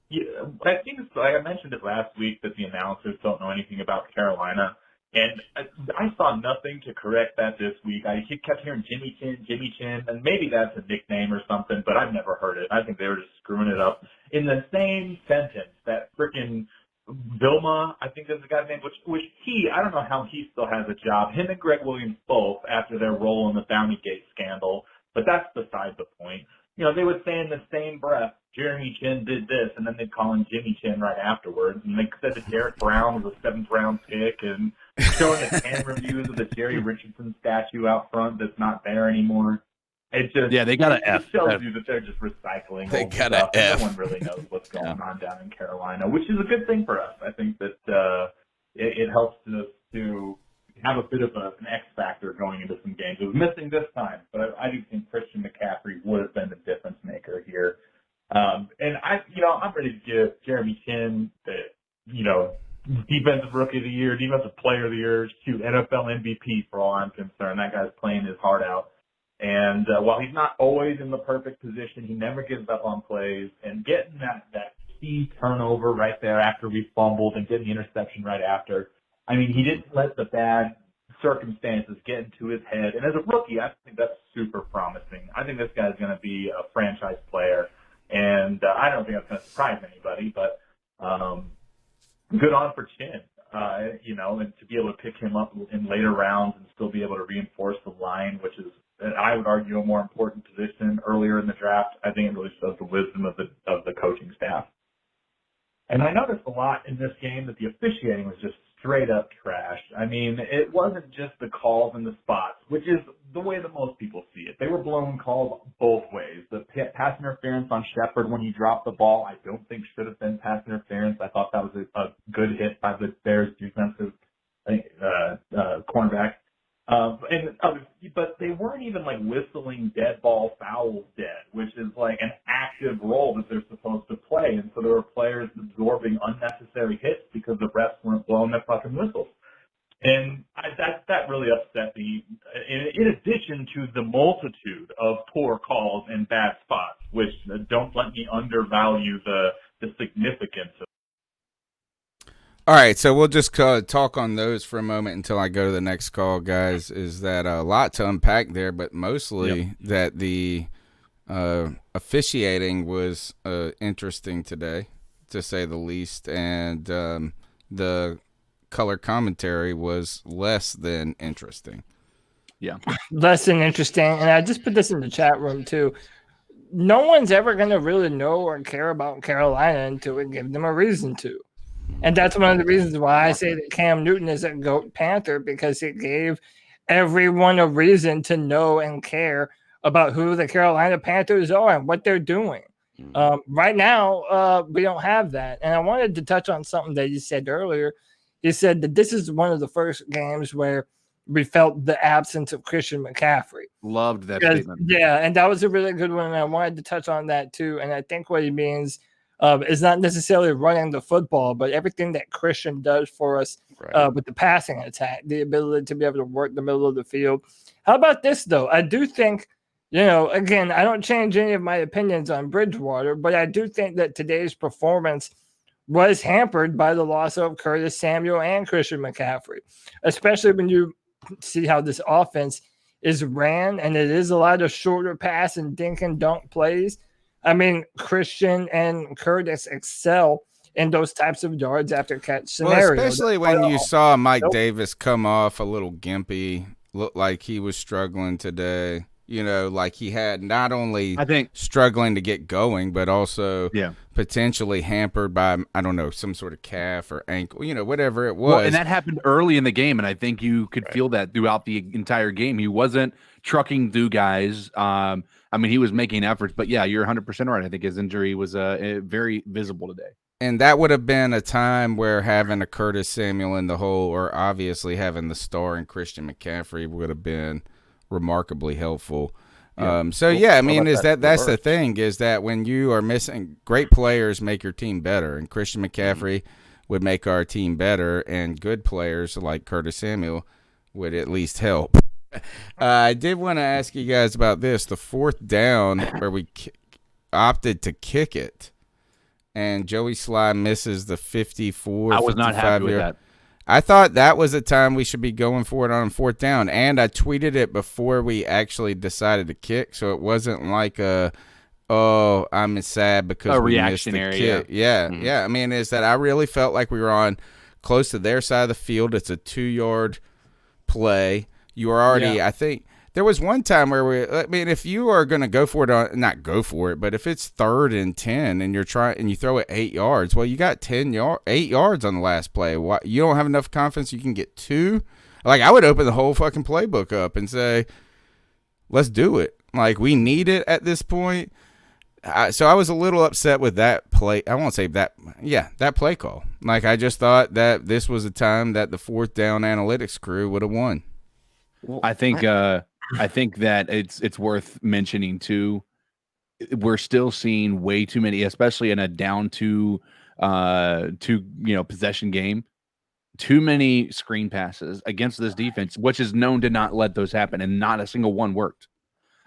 I think, like I mentioned it last week, that the announcers don't know anything about Carolina, and I saw nothing to correct that this week. I kept hearing Jimmy Chin, and maybe that's a nickname or something, but I've never heard it. I think they were just screwing it up. In the same sentence, that frickin' Vilma, I think is the guy's name, which I don't know how he still has a job. Him and Greg Williams both, after their role in the Bountygate scandal, but that's beside the point. They would say in the same breath, Jeremy Chin did this, and then they'd call him Jimmy Chin right afterwards. And they said that Derek Brown was a 7th-round pick, and showing the camera reviews of the Jerry Richardson statue out front that's not there anymore. It just they got an F. It shows you that they're just recycling. They old got stuff, an and F. No one really knows what's going on down in Carolina, which is a good thing for us. I think that it helps us to have a bit of an X factor going into some games. It was missing this time, but I do think Christian McCaffrey would have been the difference maker here. And I'm ready to give Jeremy Chin the, defensive rookie of the year, defensive player of the year, NFL MVP for all I'm concerned. That guy's playing his heart out. And while he's not always in the perfect position, he never gives up on plays. And getting that key turnover right there after we fumbled and getting the interception right after, I mean, he didn't let the bad circumstances get into his head. And as a rookie, I think that's super promising. I think this guy's going to be a franchise player. And I don't think that's going to surprise anybody, but good on for Chin, and to be able to pick him up in later rounds and still be able to reinforce the line, which is, I would argue, a more important position earlier in the draft. I think it really shows the wisdom of the coaching staff. And I noticed a lot in this game that the officiating was just straight up trash. I mean, it wasn't just the calls and the spots, which is the way that most people see it. They were blowing calls both ways. The pass interference on Shepard when he dropped the ball, I don't think should have been pass interference. I thought that was a good hit by the Bears defensive cornerback. But they weren't even like whistling dead ball fouls dead, which is like an active role that they're supposed to play. And so there were players absorbing unnecessary hits because the refs weren't blowing their fucking whistles. And that really upset me, in addition to the multitude of poor calls and bad spots, which don't let me undervalue the significance of. All right, so we'll just talk on those for a moment until I go to the next call, guys. Is that a lot to unpack there, but mostly that the officiating was interesting today, to say the least, and the color commentary was less than interesting. Yeah. Less than interesting, and I just put this in the chat room, too. No one's ever going to really know or care about Carolina until we give them a reason to. And that's one of the reasons why I say that Cam Newton is a GOAT Panther, because it gave everyone a reason to know and care about who the Carolina Panthers are and what they're doing. Right now, we don't have that. And I wanted to touch on something that you said earlier. You said that this is one of the first games where we felt the absence of Christian McCaffrey. Loved that statement. Yeah, and that was a really good one. And I wanted to touch on that too. And I think what he means is not necessarily running the football, but everything that Christian does for us with the passing attack, the ability to be able to work the middle of the field. How about this, though? I do think, again, I don't change any of my opinions on Bridgewater, but I do think that today's performance was hampered by the loss of Curtis Samuel and Christian McCaffrey, especially when you see how this offense is ran, and it is a lot of shorter pass and dink and dunk plays. I mean, Christian and Curtis excel in those types of yards after catch scenarios. Well, especially when you saw Mike Davis come off a little gimpy, looked like he was struggling today. Like he had not only struggling to get going, but also potentially hampered by, I don't know, some sort of calf or ankle, whatever it was. Well, and that happened early in the game, and I think you could feel that throughout the entire game. He wasn't trucking through guys. He was making efforts, but yeah, you're 100% right. I think his injury was very visible today. And that would have been a time where having a Curtis Samuel in the hole, or obviously having the star in Christian McCaffrey, would have been remarkably helpful. That's the thing, is that when you are missing, great players make your team better, and Christian McCaffrey would make our team better, and good players like Curtis Samuel would at least help. I did want to ask you guys about this, the fourth down where we opted to kick it, and Joey Sly misses the 54. I was not happy with that. I thought that was a time we should be going for it on fourth down, and I tweeted it before we actually decided to kick, so it wasn't like I'm sad because we missed the kick. Yeah. I mean, is that I really felt like we were on close to their side of the field. It's a 2-yard play. You were already, I think There was one time where I mean, if you are going to go for it, not go for it, but if it's 3rd and 10 and you throw it 8 yards, well, you got 8 yards on the last play. Why, you don't have enough confidence you can get 2? Like, I would open the whole fucking playbook up and say, let's do it. Like, we need it at this point. So I was a little upset with that play. I won't say that. Yeah, that play call. Like, I just thought that this was a time that the 4th down analytics crew would have won. Well, I think that it's worth mentioning too. We're still seeing way too many, especially in a down to possession game. Too many screen passes against this defense, which is known to not let those happen, and not a single one worked.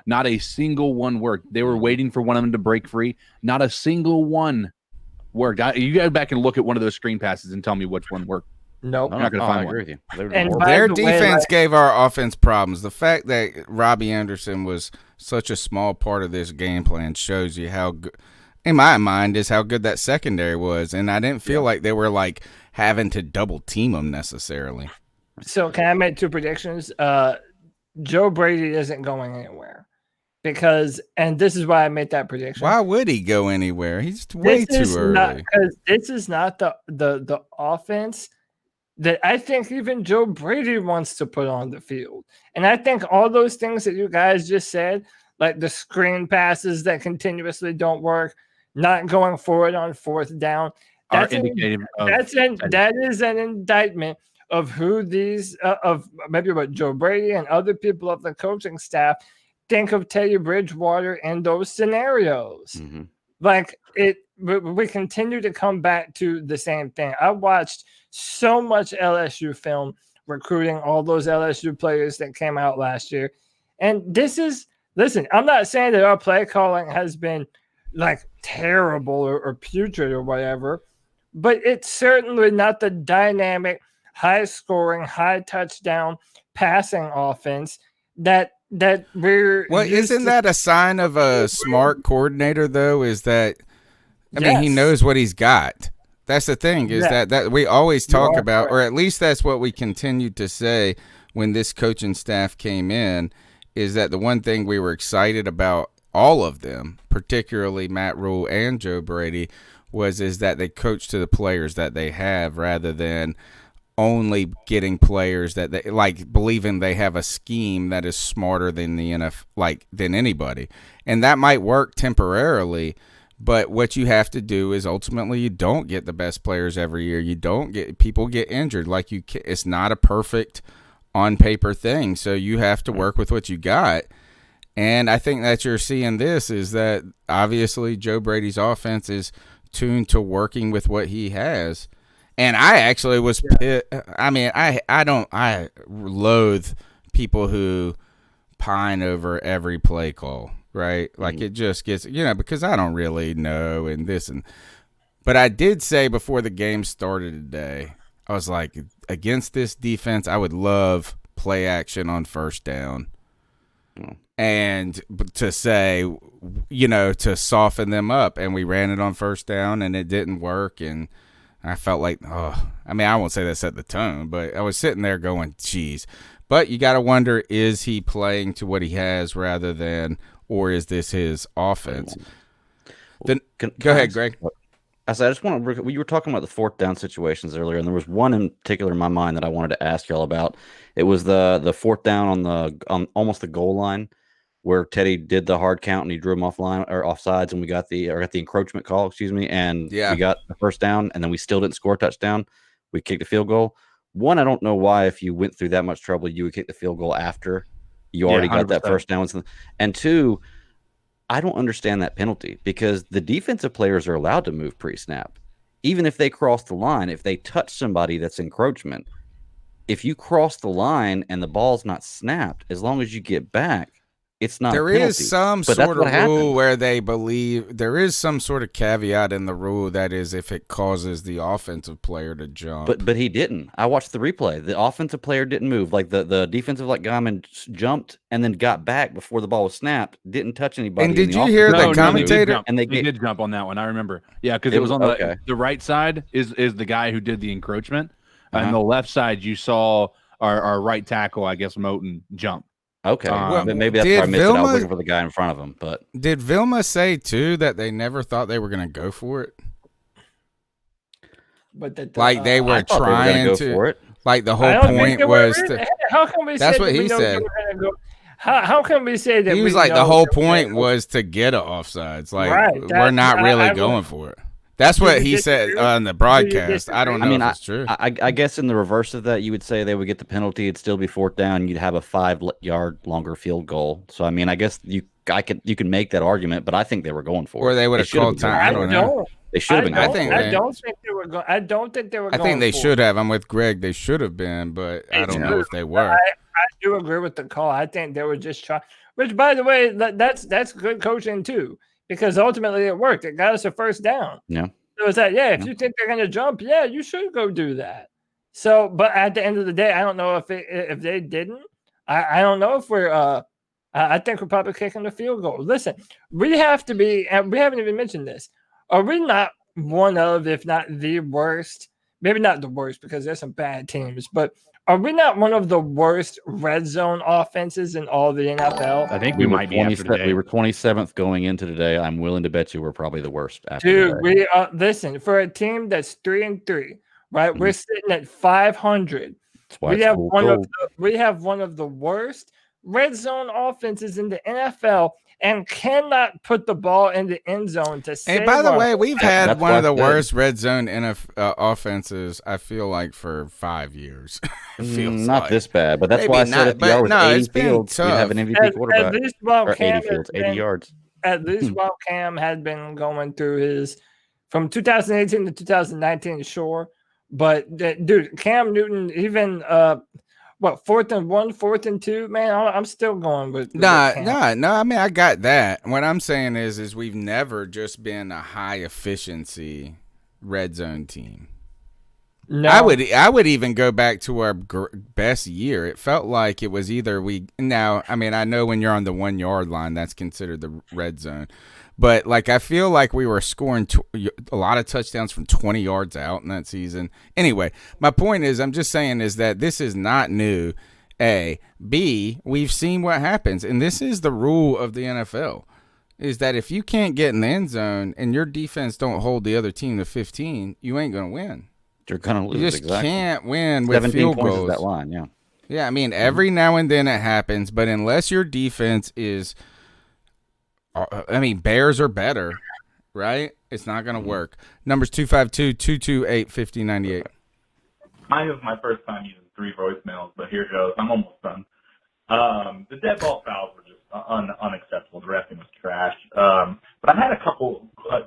Not a single one worked. They were waiting for one of them to break free. Not a single one worked. You go back and look at one of those screen passes and tell me which one worked. Nope. I'm not going to find one. I agree with you. And Their defense gave our offense problems. The fact that Robbie Anderson was such a small part of this game plan shows you how good, in my mind, is how good that secondary was. And I didn't feel like they were like having to double team them necessarily. So can I make 2 predictions? Joe Brady isn't going anywhere because, and this is why I made that prediction. Why would he go anywhere? He's way too early. Because this is not the offense that I think even Joe Brady wants to put on the field. And I think all those things that you guys just said, like the screen passes that continuously don't work, not going forward on 4th down, that is an indictment of who these of maybe what Joe Brady and other people of the coaching staff think of Teddy Bridgewater in those scenarios. Mm-hmm. Like we continue to come back to the same thing. I watched so much LSU film recruiting all those LSU players that came out last year. And listen, I'm not saying that our play calling has been like terrible or putrid or whatever, but it's certainly not the dynamic, high scoring, high touchdown passing offense that we're. Well, isn't that a sign of a smart coordinator though? Is that, I mean, he knows what he's got. That's the thing, is that we always talk about, or at least that's what we continued to say when this coaching staff came in, is that the one thing we were excited about, all of them, particularly Matt Rule and Joe Brady, is that they coach to the players that they have rather than only getting players that they like, believing they have a scheme that is smarter than the NFL, than anybody. And that might work temporarily, but what you have to do is ultimately you don't get the best players every year. You don't get, people get injured. It's not a perfect on paper thing. So you have to work with what you got. And I think that you're seeing this is that obviously Joe Brady's offense is tuned to working with what he has. And I actually was I loathe people who pine over every play call, right? Like it just gets, because I don't really know and this but I did say before the game started today, I was like, against this defense, I would love play action on 1st down. And to say, to soften them up. And we ran it on 1st down and it didn't work. And I felt like, I won't say that set the tone, but I was sitting there going, geez. But you got to wonder, is he playing to what he has rather than, or is this his offense? Go ahead, Greg. I just want to, you were talking about the 4th down situations earlier, and there was one in particular in my mind that I wanted to ask y'all about. It was the 4th down on almost the goal line, where Teddy did the hard count and he drew him offsides, and we got the encroachment call, and we got the 1st down, and then we still didn't score a touchdown. We kicked a field goal. One, I don't know why, if you went through that much trouble, you would kick the field goal after you already got that 1st down. And 2, I don't understand that penalty, because the defensive players are allowed to move pre-snap. Even if they cross the line, if they touch somebody that's encroachment, if you cross the line and the ball's not snapped, as long as you get back, it's not. There is some sort of rule where they believe there is some sort of caveat in the rule that is if it causes the offensive player to jump. But he didn't. I watched the replay. The offensive player didn't move. Like the defensive lineman jumped and then got back before the ball was snapped. Didn't touch anybody. And did you hear the commentator? And they did jump on that one. I remember. Yeah, because it was on the right side is the guy who did the encroachment, and the left side you saw our right tackle, I guess, Moten, jump. Okay, but maybe that's where I missed it. I was looking for the guy in front of him. But did Vilma say too that they never thought they were going to go for it? But that like they were trying go to for it. Like the whole point was how can we that's say what that he we know said. they were gonna go? How can we say that he was we like know the whole that point was to get an offsides? Like Right, we're not really going for it. That's what he said on the broadcast. I don't know if it's true. I guess in the reverse of that, you would say they would get the penalty. It'd still be 4th down. You'd have a 5-yard longer field goal. So I mean, I guess you can make that argument, but I think they were going for it. Or they would have called time. I don't know. They should have been. I don't think they were going. I don't think they were. I think they should have. I'm with Greg. They should have been, but I don't know if they were. I do agree with the call. I think they were just trying. Which, by the way, that's good coaching too, because ultimately it worked. It got us a 1st down. Yeah. So it's like, if you think they're going to jump, you should go do that. So, but at the end of the day, I don't know if they didn't. I don't know if we're. I think we're probably kicking the field goal. Listen, we have to be, and we haven't even mentioned this. Are we not one of, if not the worst? Maybe not the worst because there's some bad teams, but are we not one of the worst red zone offenses in all the NFL? I think we might be after today. We were 27th going into today. I'm willing to bet you we're probably the worst after Dude, today. we listen, for a team that's 3-3, right? We're sitting at 500. We have one of the worst red zone offenses in the NFL and cannot put the ball in the end zone to save. And by the way, we've had one of the good. worst red zone offenses, I feel like, for 5 years. It feels not like. this bad, but that's Maybe why I not, said if you but with 80 fields, you have an MVP quarterback. At least while or Cam 80 fields, 80 been, yards. At least while Cam had been going through his from 2018 to 2019, sure. But dude, Cam Newton, even 4th and 1, 4th and 2, man, I'm still going with No. I mean, I got that. What I'm saying is we've never just been a high efficiency red zone team. No, I would even go back to our best year. It felt like it was either I mean, I know when you're on the 1 yard line, that's considered the red zone. But, I feel like we were scoring a lot of touchdowns from 20 yards out in that season. Anyway, my point is, I'm just saying is that this is not new, A. B, we've seen what happens. And this is the rule of the NFL, is that if you can't get in the end zone and your defense don't hold the other team to 15, you ain't going to win. You're going to lose, You just can't win with 17 field points goals. is that line, yeah. Yeah, I mean, every now and then it happens, but unless your defense is – Bears are better, right? It's not going to work. Numbers 252-228-5098. Mine was my first time using 3 voicemails, but here goes. I'm almost done. The dead ball fouls were just unacceptable. The refing was trash. But I had a couple, I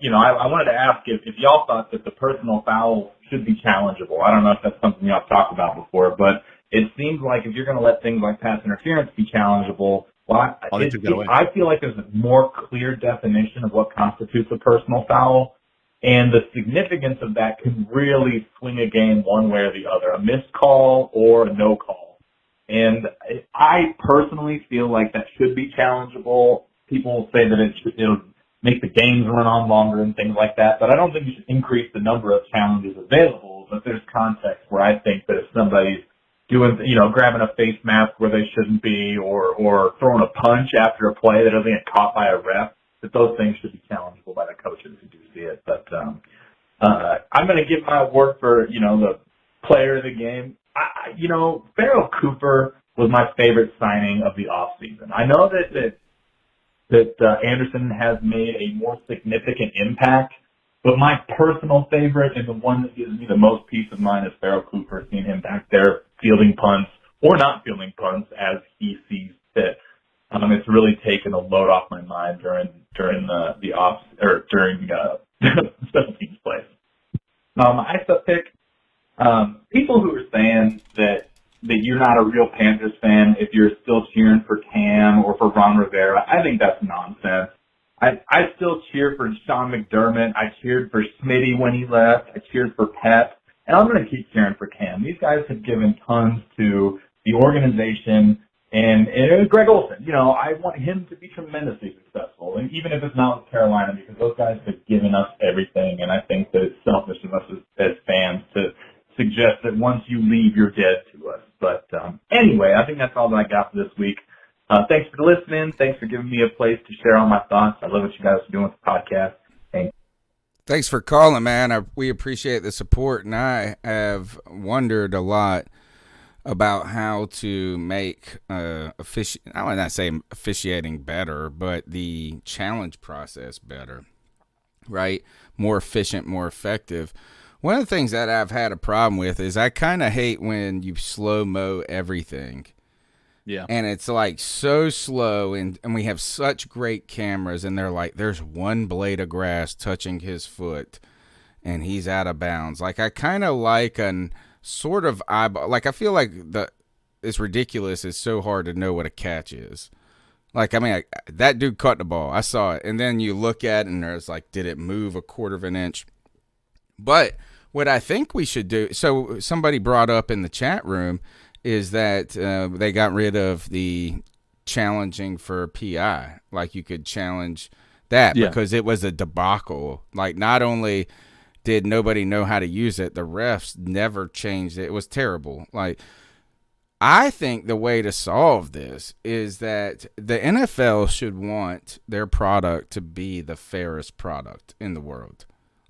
wanted to ask if y'all thought that the personal foul should be challengeable. I don't know if that's something y'all talked about before, but it seems like if you're going to let things like pass interference be challengeable, well, I feel like there's a more clear definition of what constitutes a personal foul, and the significance of that can really swing a game one way or the other, a missed call or a no call. And I personally feel like that should be challengeable. People say that it'll make the games run on longer and things like that, but I don't think you should increase the number of challenges available. But there's context where I think that if somebody's doing, grabbing a face mask where they shouldn't be, or throwing a punch after a play that doesn't get caught by a ref, that those things should be challengeable by the coaches who do see it. But I'm going to give my award for, the player of the game. Farrell Cooper was my favorite signing of the offseason. I know that Anderson has made a more significant impact, but my personal favorite and the one that gives me the most peace of mind is Farrell Cooper, seeing him back there fielding punts or not fielding punts as he sees fit. It's really taken a load off my mind during the off or during special teams plays. My ISO pick. People who are saying that you're not a real Panthers fan if you're still cheering for Cam or for Ron Rivera, I think that's nonsense. I still cheer for Sean McDermott. I cheered for Smitty when he left. I cheered for Pep. And I'm going to keep cheering for Cam. These guys have given tons to the organization. And Greg Olsen, I want him to be tremendously successful, and even if it's not with Carolina, because those guys have given us everything. And I think that it's selfish of us as fans to suggest that once you leave, you're dead to us. But anyway, I think that's all that I got for this week. Thanks for listening. Thanks for giving me a place to share all my thoughts. I love what you guys are doing with the podcast. Thanks for calling, man. We appreciate the support, and I have wondered a lot about how to make I would not say officiating better, but the challenge process better, right? More efficient, more effective. One of the things that I've had a problem with is I kind of hate when you slow-mo everything. Yeah. And it's like so slow, and we have such great cameras, and they're like, there's one blade of grass touching his foot, and he's out of bounds. Like, I kind of like an sort of eyeball. Like, I feel like it's ridiculous. It's so hard to know what a catch is. Like, I mean, that dude caught the ball. I saw it. And then you look at it, and there's like, did it move a quarter of an inch? But what I think we should do, so somebody brought up in the chat room, is that they got rid of the challenging for PI. Like, you could challenge that because it was a debacle. Like, not only did nobody know how to use it, the refs never changed it. It was terrible. Like, I think the way to solve this is that the NFL should want their product to be the fairest product in the world.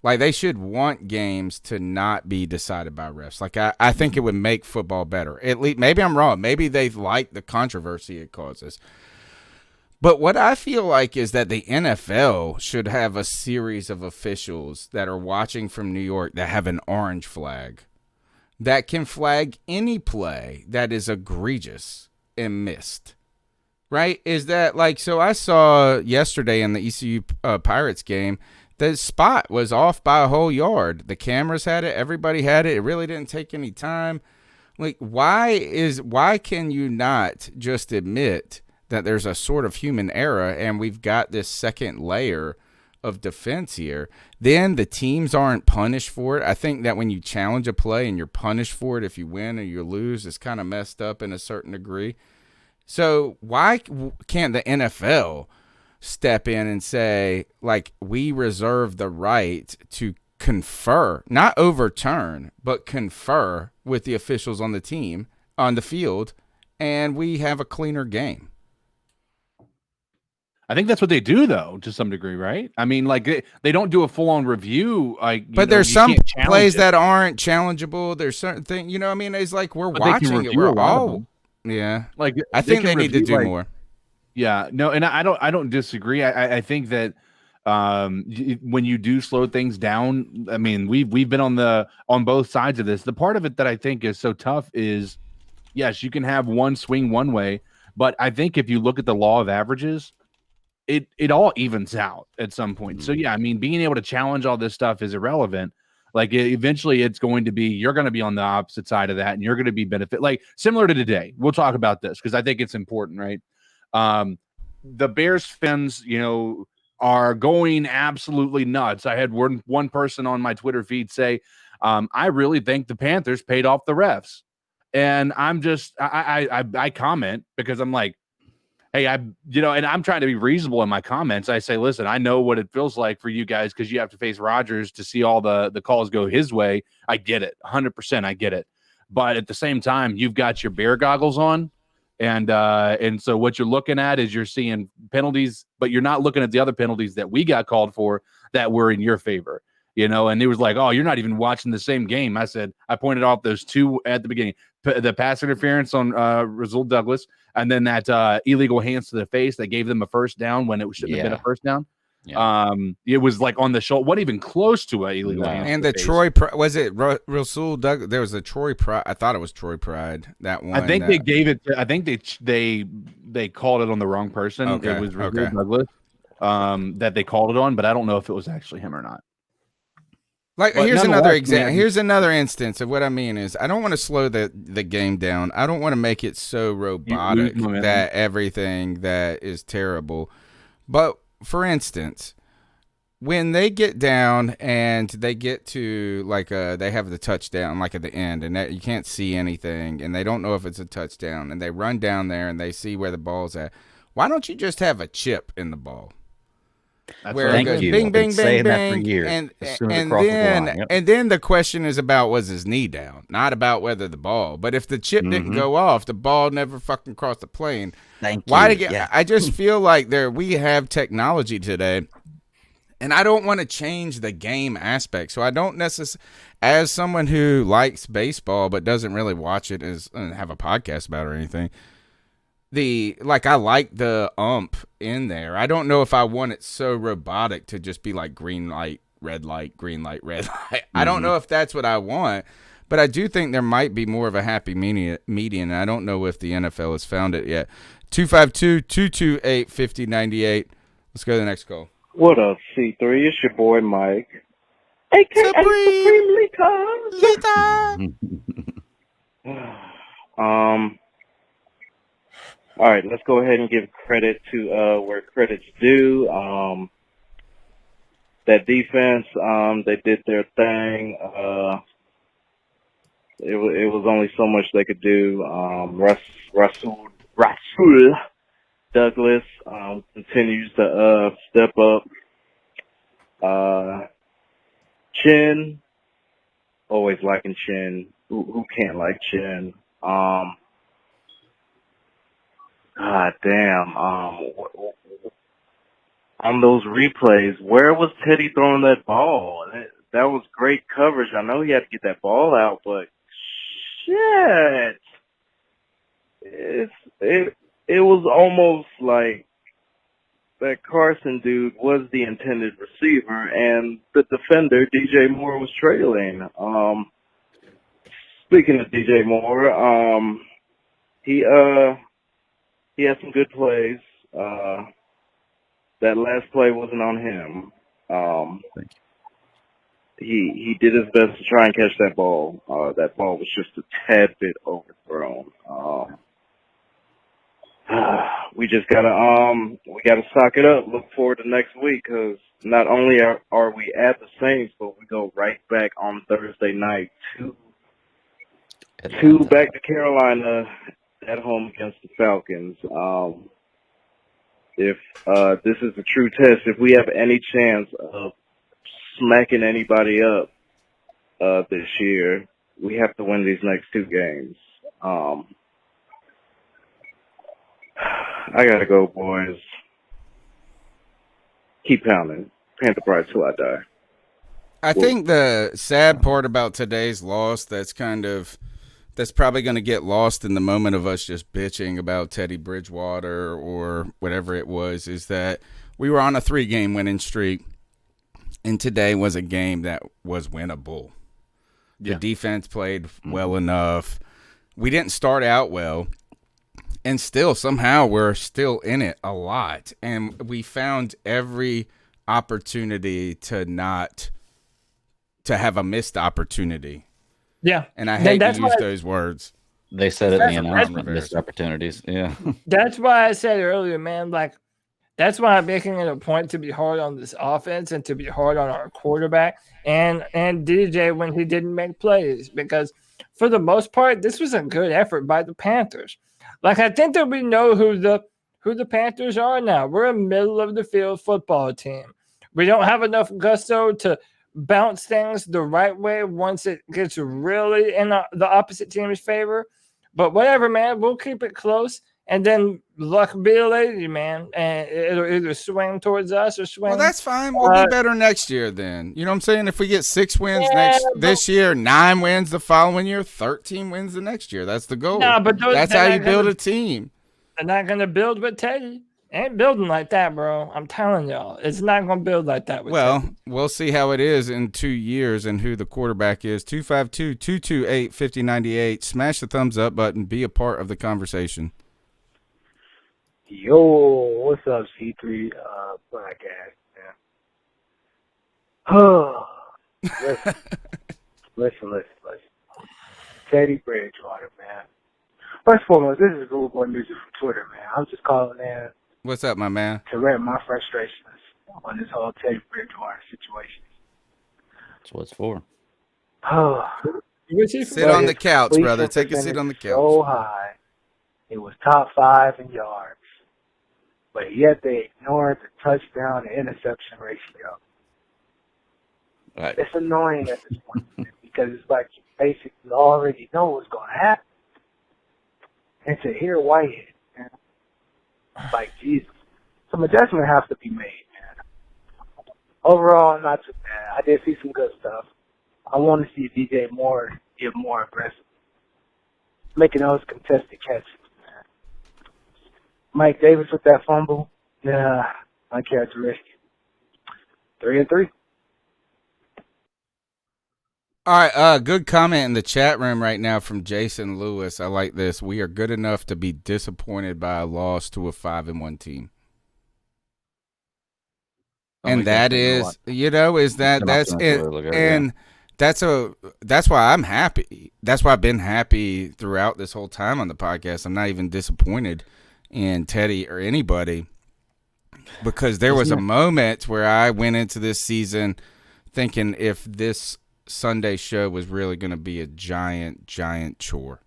Like, they should want games to not be decided by refs. Like, I think it would make football better. At least, maybe I'm wrong. Maybe they like the controversy it causes. But what I feel like is that the NFL should have a series of officials that are watching from New York that have an orange flag that can flag any play that is egregious and missed. Right? Is that like, so I saw yesterday in the ECU Pirates game, the spot was off by a whole yard. The cameras had it. Everybody had it. It really didn't take any time. Like, why can you not just admit that there's a sort of human error and we've got this second layer of defense here? Then the teams aren't punished for it. I think that when you challenge a play and you're punished for it if you win or you lose, it's kind of messed up in a certain degree. So why can't the NFL step in and say, like, we reserve the right to confer, not overturn, but confer with the officials on the team, on the field, and we have a cleaner game? I think that's what they do, though, to some degree, right? I mean, like, they don't do a full-on review. Like, but there's some plays that aren't challengeable. There's certain things, you know what I mean? It's like we're watching it. We're all, yeah. Like, I think they need to do more. Yeah, no, and I don't disagree. I think that when you do slow things down, I mean, we've been on both sides of this. The part of it that I think is so tough is, yes, you can have one swing one way, but I think if you look at the law of averages, it all evens out at some point. So yeah, I mean, being able to challenge all this stuff is irrelevant. Like, eventually it's going to be, you're going to be on the opposite side of that, and you're going to be benefit. Like, similar to today, we'll talk about this because I think it's important, right? The Bears fans, are going absolutely nuts. I had one person on my Twitter feed say, I really think the Panthers paid off the refs. And I'm just, I comment because I'm like, hey, and I'm trying to be reasonable in my comments. I say, listen, I know what it feels like for you guys because you have to face Rodgers to see all the calls go his way. I get it. 100%. I get it. But at the same time, you've got your bear goggles on. And so what you're looking at is you're seeing penalties, but you're not looking at the other penalties that we got called for that were in your favor, and it was like, oh, you're not even watching the same game. I said, I pointed out those two at the beginning, the pass interference on Rasul Douglas, and then that illegal hands to the face that gave them a first down when it shouldn't have been a first down. Yeah. It was like on the shoulder, wasn't even close to a illegal hand. And the Troy, was it Rasul Doug? There was a Troy Pride. I thought it was Troy Pride. That one. I think they gave it. I think they called it on the wrong person. Okay. It was Rasul Douglas that they called it on, but I don't know if it was actually him or not. Like, but here's another example. Here's another instance of what I mean is I don't want to slow the game down. I don't want to make it so robotic that everything that is terrible. But for instance, when they get down and they get to they have the touchdown like at the end, and that you can't see anything, and they don't know if it's a touchdown, and they run down there and they see where the ball's at. Why don't you just have a chip in the ball? where it goes bing, bing, bing, bing, and then the question is about was his knee down, not about whether the ball. But if the chip didn't go off, the ball never fucking crossed the plane. I just feel like we have technology today, and I don't want to change the game aspect. So I don't necessarily, as someone who likes baseball but doesn't really watch it and have a podcast about it or anything. I like the ump in there. I don't know if I want it so robotic to just be like green light, red light, green light, red light. I don't know if that's what I want, but I do think there might be more of a happy median. And I don't know if the NFL has found it yet. 252-228-5098. Let's go to the next call. What up, C3? It's your boy Mike. AKA Supreme Lita. All right, let's go ahead and give credit to where credit's due. That defense, they did their thing. It was only so much they could do. Rasul Douglas continues to step up. Chin, always liking Chin. Who can't like Chin? God damn. On those replays, where was Teddy throwing that ball? That was great coverage. I know he had to get that ball out, but shit. It was almost like that Carson dude was the intended receiver and the defender, DJ Moore, was trailing. Speaking of DJ Moore, he had some good plays. That last play wasn't on him. He did his best to try and catch that ball. That ball was just a tad bit overthrown. We just gotta sock it up. Look forward to next week, because not only are we at the Saints, but we go right back on Thursday night to back to Carolina at home against the Falcons. If this is a true test, if we have any chance of smacking anybody up this year, we have to win these next two games. I gotta go, boys. Keep pounding. Panther Pride till I die. I think the sad part about today's loss that's probably going to get lost in the moment of us just bitching about Teddy Bridgewater or whatever it was, is that we were on a 3-game winning streak, and today was a game that was winnable. The defense played well enough. We didn't start out well, and still somehow we're still in it a lot. And we found every opportunity to have a missed opportunity. Yeah. And I hate to use those words. They said it in the announcement, missed opportunities. Yeah. That's why I said earlier, man, that's why I'm making it a point to be hard on this offense and to be hard on our quarterback and DJ when he didn't make plays, because for the most part, this was a good effort by the Panthers. I think that we know who the Panthers are now. We're a middle of the field football team. We don't have enough gusto to bounce things the right way once it gets really in the opposite team's favor. But whatever, man, we'll keep it close. And then luck be a lady, man. And it'll either swing towards us or swing. Well, that's fine. We'll be better next year then. You know what I'm saying? If we get 6 wins this year, 9 wins the following year, 13 wins the next year. That's the goal. No, but that's how you build a team. They're not going to build with Teddy. Ain't building like that, bro. I'm telling y'all. It's not going to build like that. Well, we'll see how it is in 2 years and who the quarterback is. 252-228-5098. Smash the thumbs up button. Be a part of the conversation. Yo, what's up, C3 podcast, man? Listen. Teddy Bridgewater, man. First and foremost, this is Google Boy Music from Twitter, man. I'm just calling in. What's up, my man? To rant my frustrations on this whole Teddy Bridgewater situation. That's what it's for. Sit on the couch, brother. Take a seat on the couch. So high. It was top 5 in yards. but yet they ignored the touchdown to interception ratio. Right. It's annoying at this point because it's like you basically already know what's going to happen. And to hear Whitehead, man, like, Jesus, some adjustment has to be made, man. Overall, not too bad. I did see some good stuff. I want to see DJ Moore get more aggressive, making those contested catches, man. Mike Davis with that fumble, yeah, uncharacteristic. 3-3. All right, good comment in the chat room right now from Jason Lewis. I like this. We are good enough to be disappointed by a loss to a 5-1 team. And that is, that's it. And that's why I'm happy. That's why I've been happy throughout this whole time on the podcast. I'm not even disappointed in Teddy or anybody, because there was a moment where I went into this season thinking if this Sunday show was really going to be a giant chore.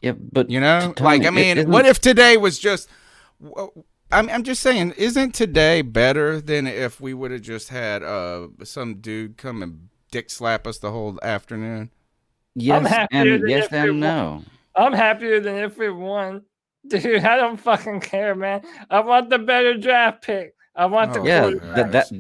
Yeah, but Tony, what if today was just? I'm just saying, isn't today better than if we would have just had some dude come and dick slap us the whole afternoon? Yes, and no. I'm happier than if we won. Dude, I don't fucking care, man. I want the better draft pick. I want the quarterback. That's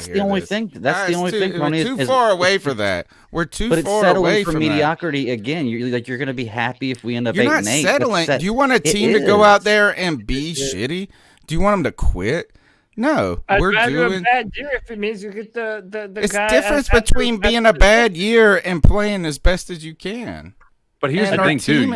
the only thing. That's the only thing. We're too far away for that. We're too far away from mediocrity that. Again. You're going to be happy if we end up 8-8. You're not settling. Do you want a team to go out there and be shitty? Do you want them to quit? No, I'd rather a bad year if it means you get the it's guy. It's difference between being a bad year and playing as best as you can. But here's the thing, too.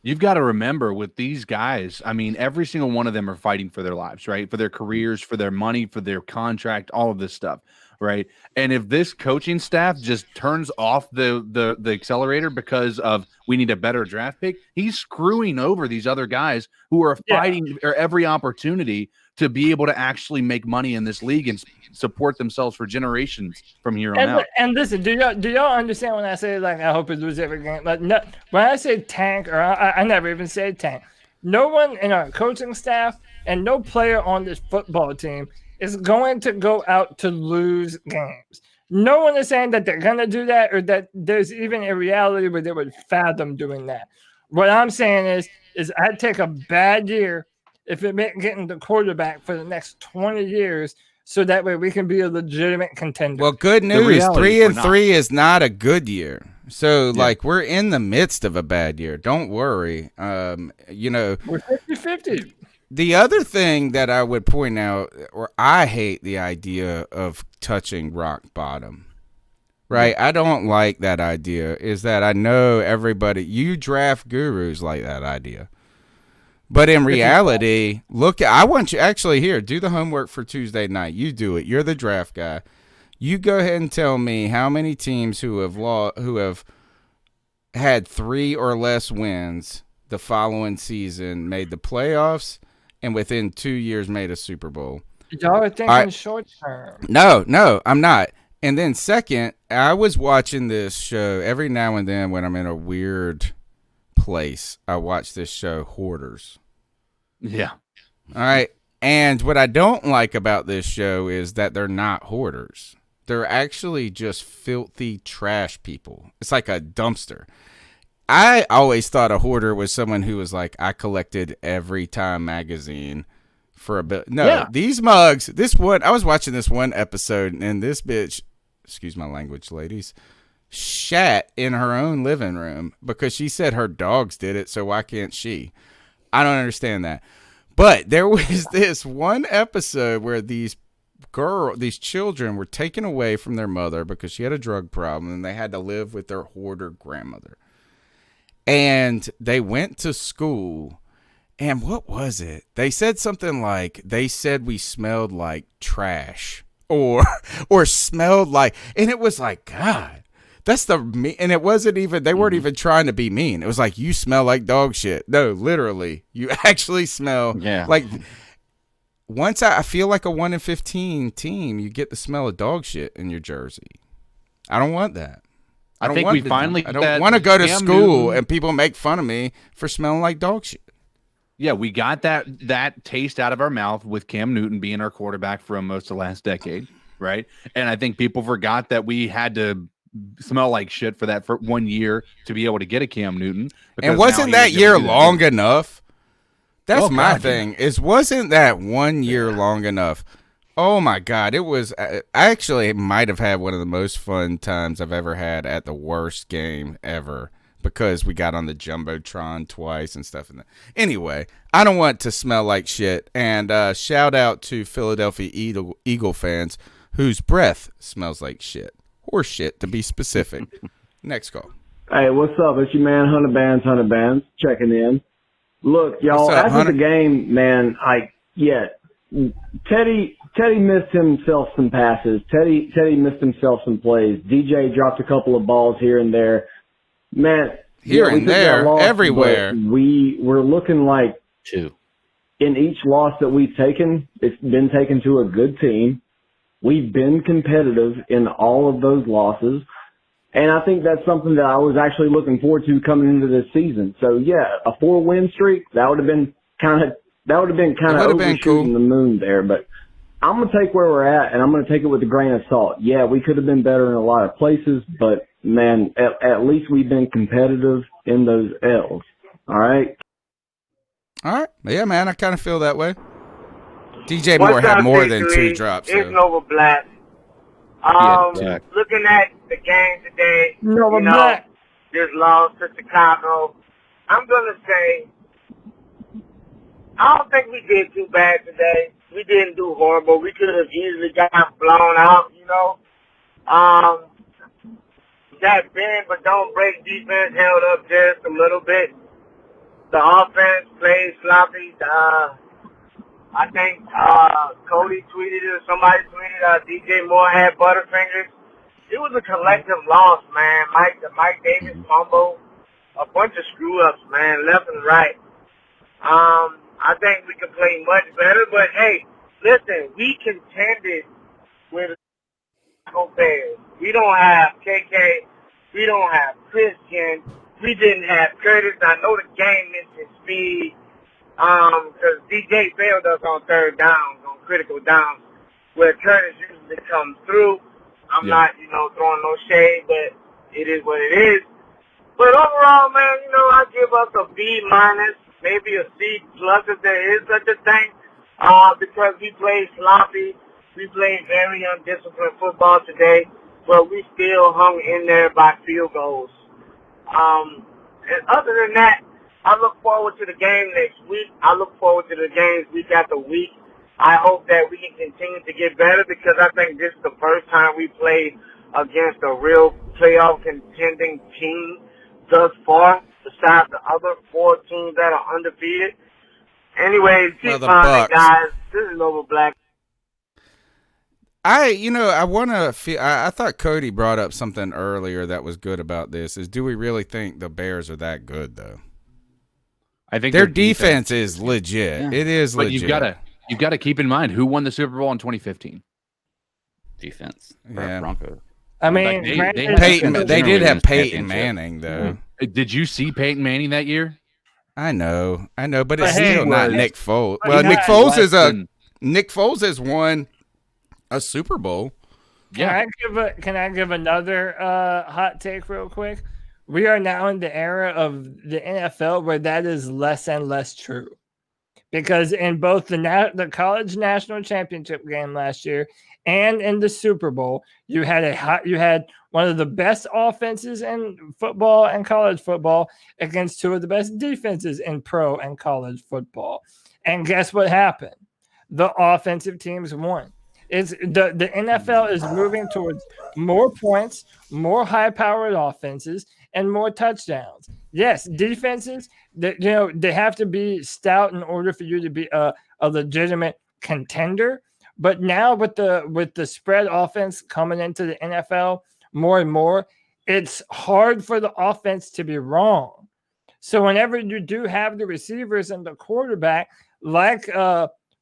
You've got to remember with these guys, I mean, every single one of them are fighting for their lives, right? For their careers, for their money, for their contract, all of this stuff, right? And if this coaching staff just turns off the accelerator because of we need a better draft pick, he's screwing over these other guys who are fighting for every opportunity to be able to actually make money in this league and support themselves for generations from here on out. And listen, do y'all understand when I say, like, I hope we lose every game? Like, no, when I say tank, or I never even say tank, no one in our coaching staff and no player on this football team is going to go out to lose games. No one is saying that they're going to do that or that there's even a reality where they would fathom doing that. What I'm saying is I'd take a bad year if it meant getting the quarterback for the next 20 years, so that way we can be a legitimate contender. Well, good news. 3-3 is not a good year. So, we're in the midst of a bad year. Don't worry. We're 50-50. The other thing that I would point out, or I hate the idea of touching rock bottom, right? I don't like that idea, is that I know everybody, you draft gurus like that idea. But in reality, I want you actually here, do the homework for Tuesday night. You do it. You're the draft guy. You go ahead and tell me how many teams who have had 3 or less wins the following season made the playoffs and within 2 years made a Super Bowl. Y'all are thinking short term. No, I'm not. And then second, I was watching this show every now and then when I'm in a weird place. I watch this show, Hoarders. Yeah. All right. And what I don't like about this show is that they're not hoarders. They're actually just filthy trash people. It's like a dumpster. I always thought a hoarder was someone who was like, I collected every Time magazine for a bit. No, these mugs, I was watching this one episode and this bitch, excuse my language, ladies, shat in her own living room because she said her dogs did it, so why can't she? I don't understand that. But there was this one episode where these children were taken away from their mother because she had a drug problem and they had to live with their hoarder grandmother. And they went to school, and what was it? They said something like, they said we smelled like trash or smelled like, and it was like, God. That's and it wasn't even, they weren't even trying to be mean. It was like, you smell like dog shit. No, literally, you actually smell like, once I feel like a 1-in-15 team, you get the smell of dog shit in your jersey. I don't want that. I don't want to go to school and people make fun of me for smelling like dog shit. Yeah, we got that taste out of our mouth with Cam Newton being our quarterback for most of the last decade, right? And I think people forgot that we had to smell like shit for 1 year to be able to get a Cam Newton. And wasn't that year long enough? That's my thing. Wasn't that 1 year long enough? Oh my God, it was. I actually might have had one of the most fun times I've ever had at the worst game ever. Because we got on the Jumbotron twice and stuff. Anyway, I don't want to smell like shit. And shout out to Philadelphia Eagle fans whose breath smells like shit. Or shit, to be specific. Next call. Hey, what's up? It's your man, Hunter Bands, checking in. Look, y'all, after the game, man, Teddy missed himself some passes. Teddy missed himself some plays. DJ dropped a couple of balls here and there. Man, here and there, everywhere. We were looking like in each loss that we've taken, it's been taken to a good team. We've been competitive in all of those losses. And I think that's something that I was actually looking forward to coming into this season. So yeah, a 4-win streak, that would have been kind of overshooting the moon there, but I'm going to take where we're at, and I'm going to take it with a grain of salt. Yeah, we could have been better in a lot of places, but, man, at least we've been competitive in those L's. All right? All right. Yeah, man, I kind of feel that way. DJ Moore had more than 2 drops. It's Nova Black. Looking at the game today, Black. Just lost to Chicago. I'm going to say, I don't think we did too bad today. We didn't do horrible. We could have easily got blown out, That bend but don't break defense held up just a little bit. The offense played sloppy. I think Cody tweeted it or somebody tweeted DJ Moore had butterfingers. It was a collective loss, man. Mike Davis fumble, a bunch of screw-ups, man, left and right. I think we could play much better, but hey, listen, we contended with the Bears. We don't have KK. We don't have Christian. We didn't have Curtis. I know the game missed his speed because DJ failed us on third downs, on critical downs, where Curtis usually comes through. I'm not, throwing no shade, but it is what it is. But overall, man, I give us a B-, maybe a C+ if there is such a thing, because we played sloppy. We played very undisciplined football today, but we still hung in there by field goals. And other than that, I look forward to the game next week. I look forward to the games week after week. I hope that we can continue to get better because I think this is the first time we played against a real playoff contending team thus far, besides the other 4 teams that are undefeated. Anyways, keep finding, guys. This is Nova Black. I thought Cody brought up something earlier that was good about this. Is do we really think the Bears are that good though? I think their defense is legit. Yeah. It is but legit. You've got to keep in mind who won the Super Bowl in 2015. Defense. Yeah. Broncos. I mean, they did have Peyton Manning though. Did you see Peyton Manning that year? I know, but it's still not Nick Foles. Well, Nick Foles has won a Super Bowl. Yeah. Can I give another hot take real quick? We are now in the era of the NFL where that is less and less true. Because in both the college national championship game last year and in the Super Bowl, you had one of the best offenses in football and college football against 2 of the best defenses in pro and college football. And guess what happened? The offensive teams won. The NFL is moving towards more points, more high-powered offenses, and more touchdowns. Yes, defenses, they have to be stout in order for you to be a legitimate contender. But now with the spread offense coming into the NFL more and more, it's hard for the offense to be wrong. So whenever you do have the receivers and the quarterback, like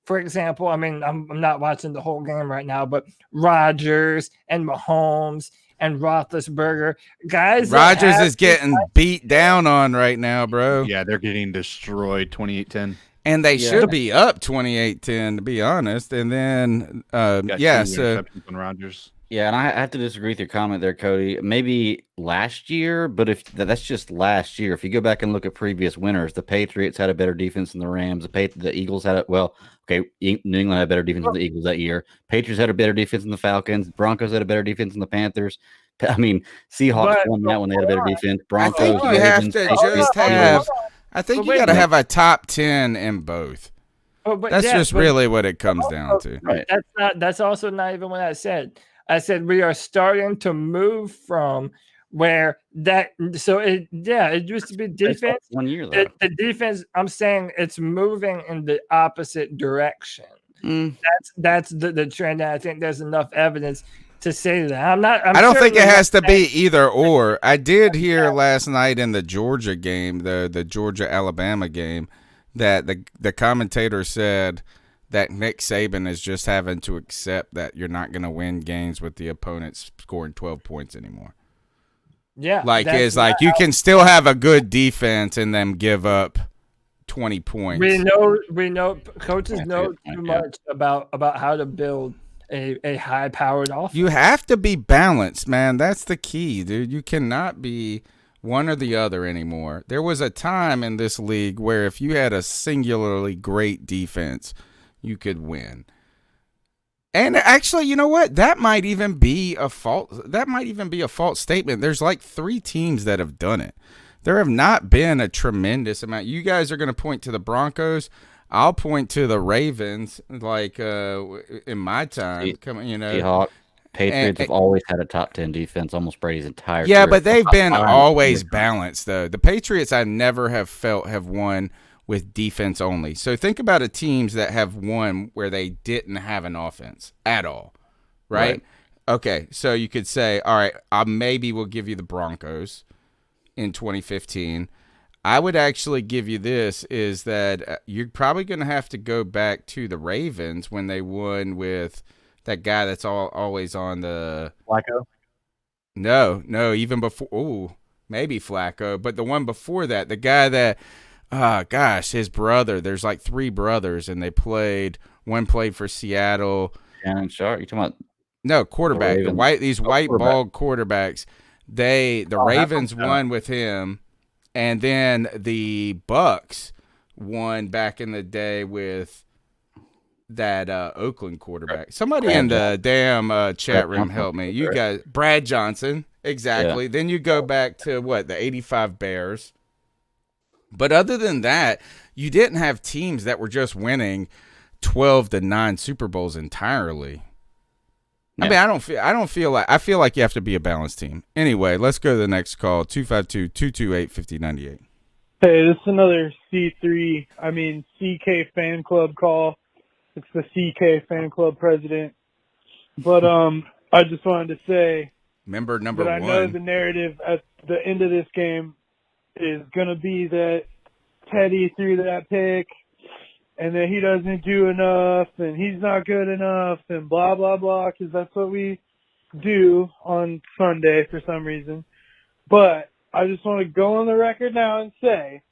for example, I mean, I'm not watching the whole game right now, but Rodgers and Mahomes and Roethlisberger, guys. Rodgers is getting beat down on right now, bro. Yeah, they're getting destroyed 28-10. And they should be up 28-10, to be honest. And then, interceptions on Rodgers. Yeah, and I have to disagree with your comment there, Cody. Maybe last year, but if that's just last year. If you go back and look at previous winners, the Patriots had a better defense than the Rams. The Eagles had New England had a better defense than the Eagles that year. Patriots had a better defense than the Falcons. Broncos had a better defense than the Panthers. I mean, Seahawks won that when they had a better defense. Broncos. I think you have to just have. I think you got to have a top 10 in both. That's really what it comes down to. Right. That's also not even what I said. I said we are starting to move from where that. So it used to be defense. 1 year though. The defense. I'm saying it's moving in the opposite direction. That's the trend. And I think there's enough evidence to say that. I don't think it has to be either or. I did hear last night in the Georgia game, the Georgia-Alabama game, that the commentator said that Nick Saban is just having to accept that you're not going to win games with the opponents scoring 12 points anymore. Yeah. You can still have a good defense and then give up 20 points. We know coaches know too much about how to build a high-powered offense. You have to be balanced, man. That's the key, dude. You cannot be one or the other anymore. There was a time in this league where if you had a singularly great defense, you could win. And actually, you know what? That might even be a false statement. There's like 3 teams that have done it. There have not been a tremendous amount. You guys are going to point to the Broncos. I'll point to the Ravens, like in my time. Seahawks, Patriots have always had a top 10 defense, almost Brady's entire career. Yeah, but they've been always balanced, though. The Patriots I never have felt have won with defense only. So think about the teams that have won where they didn't have an offense at all, right? Okay, so you could say, all right, maybe we'll give you the Broncos in 2015. I would actually give you this, is that you're probably going to have to go back to the Ravens when they won with that guy that's always on the Flacco. No, even before. Ooh, maybe Flacco, but the one before that, the guy that, his brother. There's like 3 brothers, and they played. One played for Seattle. Shannon Sharp. You talking about? No, quarterback. These white bald quarterbacks. The Ravens won with him. And then the Bucks won back in the day with that Oakland quarterback. Somebody in the damn chat room help me. You guys, Brad Johnson, exactly. Yeah. Then you go back to the 85 Bears. But other than that, you didn't have teams that were just winning 12-9 Super Bowls entirely. I mean, I feel like you have to be a balanced team. Anyway, let's go to the next call, 252-228-5098. Hey, this is another CK fan club call. It's the CK fan club president. But I just wanted to say member number that 1. I know the narrative at the end of this game is going to be that Teddy threw that pick, and that he doesn't do enough, and he's not good enough, and blah, blah, blah, because that's what we do on Sunday for some reason. But I just want to go on the record now and say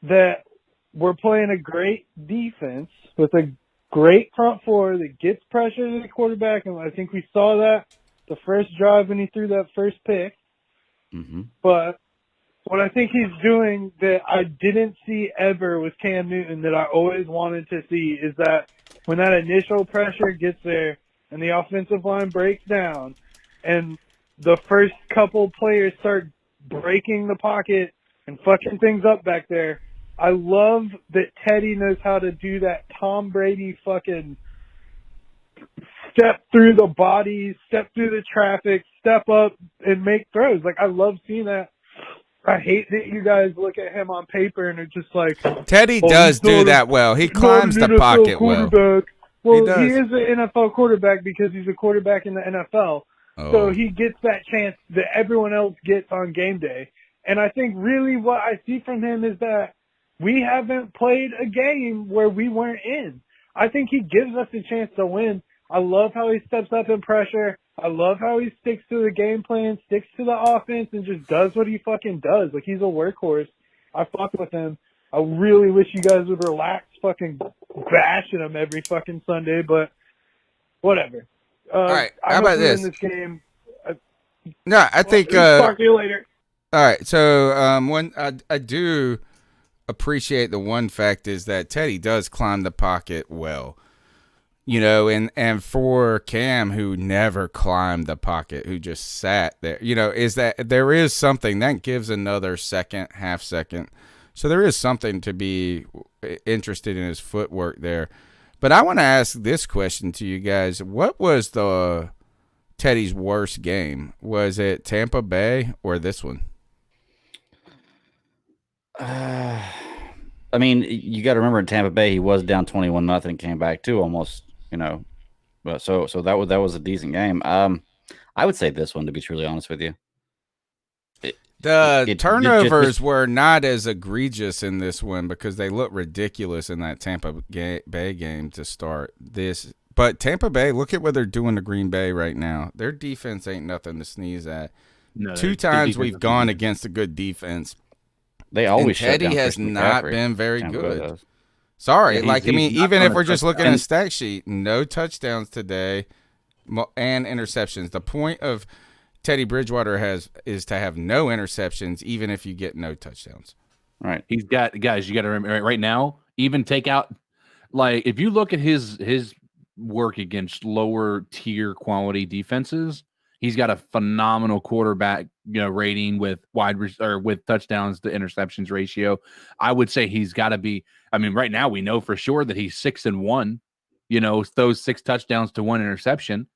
that we're playing a great defense with a great front four that gets pressure to the quarterback, and I think we saw that the first drive when he threw that first pick. Mm-hmm. But what I think he's doing that I didn't see ever with Cam Newton that I always wanted to see is that when that initial pressure gets there and the offensive line breaks down and the first couple players start breaking the pocket and fucking things up back there, I love that Teddy knows how to do that Tom Brady fucking step through the bodies, step through the traffic, step up and make throws. Like, I love seeing that. I hate that you guys look at him on paper and are just like, Teddy does do that well. He climbs the pocket well. Well, he is an NFL quarterback because he's a quarterback in the NFL. Oh. So he gets that chance that everyone else gets on game day. And I think really what I see from him is that we haven't played a game where we weren't in. I think he gives us a chance to win. I love how he steps up in pressure. I love how he sticks to the game plan, sticks to the offense, and just does what he fucking does. Like, he's a workhorse. I fuck with him. I really wish you guys would relax fucking bashing them every fucking Sunday, but whatever. All right, how about this? In this game. I think. Talk to you later. All right, so I do appreciate the one fact is that Teddy does climb the pocket well. And for Cam, who never climbed the pocket, who just sat there, is that there is something that gives another half second. So there is something to be interested in his footwork there. But I want to ask this question to you guys. What was Teddy's worst game? Was it Tampa Bay or this one? I mean, you got to remember in Tampa Bay, he was down 21-0 and came back too almost. But so that was a decent game. I would say this one, to be truly honest with you. The turnovers were not as egregious in this one because they looked ridiculous in that Tampa Bay game to start this. But Tampa Bay, look at what they're doing to Green Bay right now. Their defense ain't nothing to sneeze at. No, 2 times we've gone against a good defense. They always Teddy has not been very good. Sorry, even if we're just looking at a stat sheet, no touchdowns today and interceptions. The point of Teddy Bridgewater is to have no interceptions, even if you get no touchdowns. Right. He's got guys. You got to remember right now. Even take out if you look at his work against lower tier quality defenses, he's got a phenomenal quarterback rating with with touchdowns to interceptions ratio. I would say he's got to be. I mean, right now we know for sure that he's 6-1. Those 6 touchdowns to 1 interception.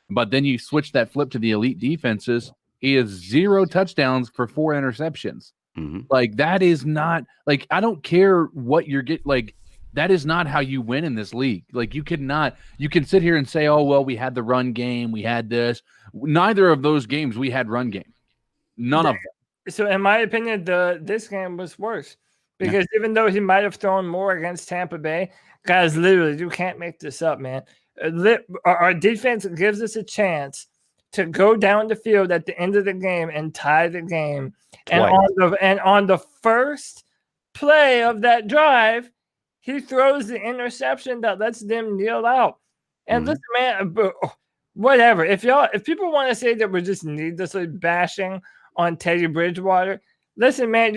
But then you switch that flip to the elite defenses. He has 0 touchdowns for 4 interceptions. Mm-hmm. That is not I don't care what you're getting. That is not how you win in this league. You can sit here and say, oh, well, we had the run game. We had this. Neither of those games we had run game. None of them. So in my opinion, this game was worse because even though he might have thrown more against Tampa Bay, guys, literally, you can't make this up, man. Our defense gives us a chance to go down the field at the end of the game and tie the game. And on the first play of that drive, he throws the interception that lets them kneel out. And listen, man, whatever. If people want to say that we're just needlessly bashing on Teddy Bridgewater, listen, man,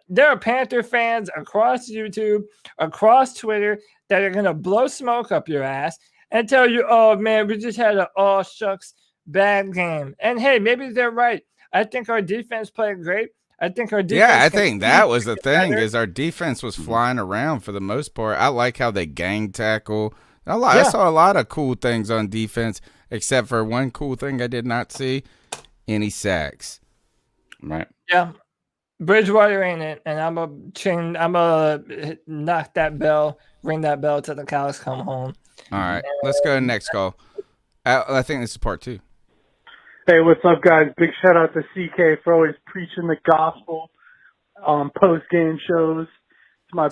there are Panther fans across YouTube, across Twitter that are gonna blow smoke up your ass and tell you, oh man, we just had a shucks bad game. And hey, maybe they're right. I think our defense played great. I think our defense. Yeah, I think that was the thing is our defense was flying around for the most part. I like how they gang tackle. I saw a lot of cool things on defense, except for one cool thing I did not see: any sacks. Right. Yeah. Bridgewater ain't it, and I'm gonna knock that bell, ring that bell till the cows come home. All right, let's go to the next call. I think this is part 2. Hey, what's up, guys? Big shout out to CK for always preaching the gospel on post-game shows. It's my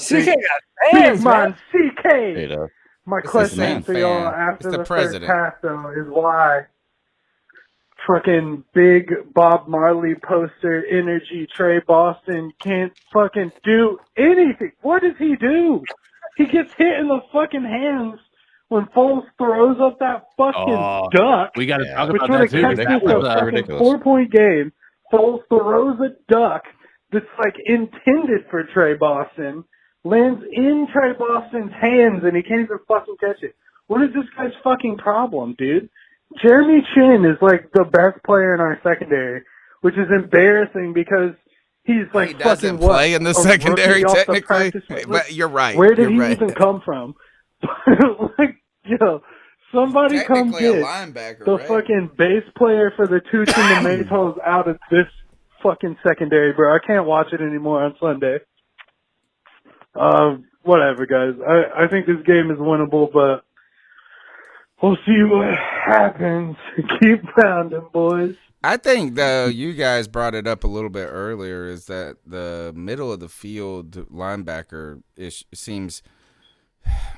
big man, CK. My question for y'all after the first half, though, is why fucking big Bob Marley poster energy Trey Boston can't fucking do anything. What does he do? He gets hit in the fucking hands when Foles throws up that fucking duck. We got to talk about that too. That was a ridiculous 4-point game. Foles throws a duck that's intended for Trey Boston, lands in Trey Boston's hands, and he can't even fucking catch it. What is this guy's fucking problem, dude? Jeremy Chin is the best player in our secondary, which is embarrassing because he's he doesn't play in the secondary technically. But you're right. Where did he even come from? Somebody come get the fucking bass player for the Toots and the Maytals out of this fucking secondary, bro. I can't watch it anymore on Sunday. Whatever, guys. I think this game is winnable, but we'll see what happens. Keep pounding, boys. I think, though, you guys brought it up a little bit earlier, is that the middle of the field linebacker seems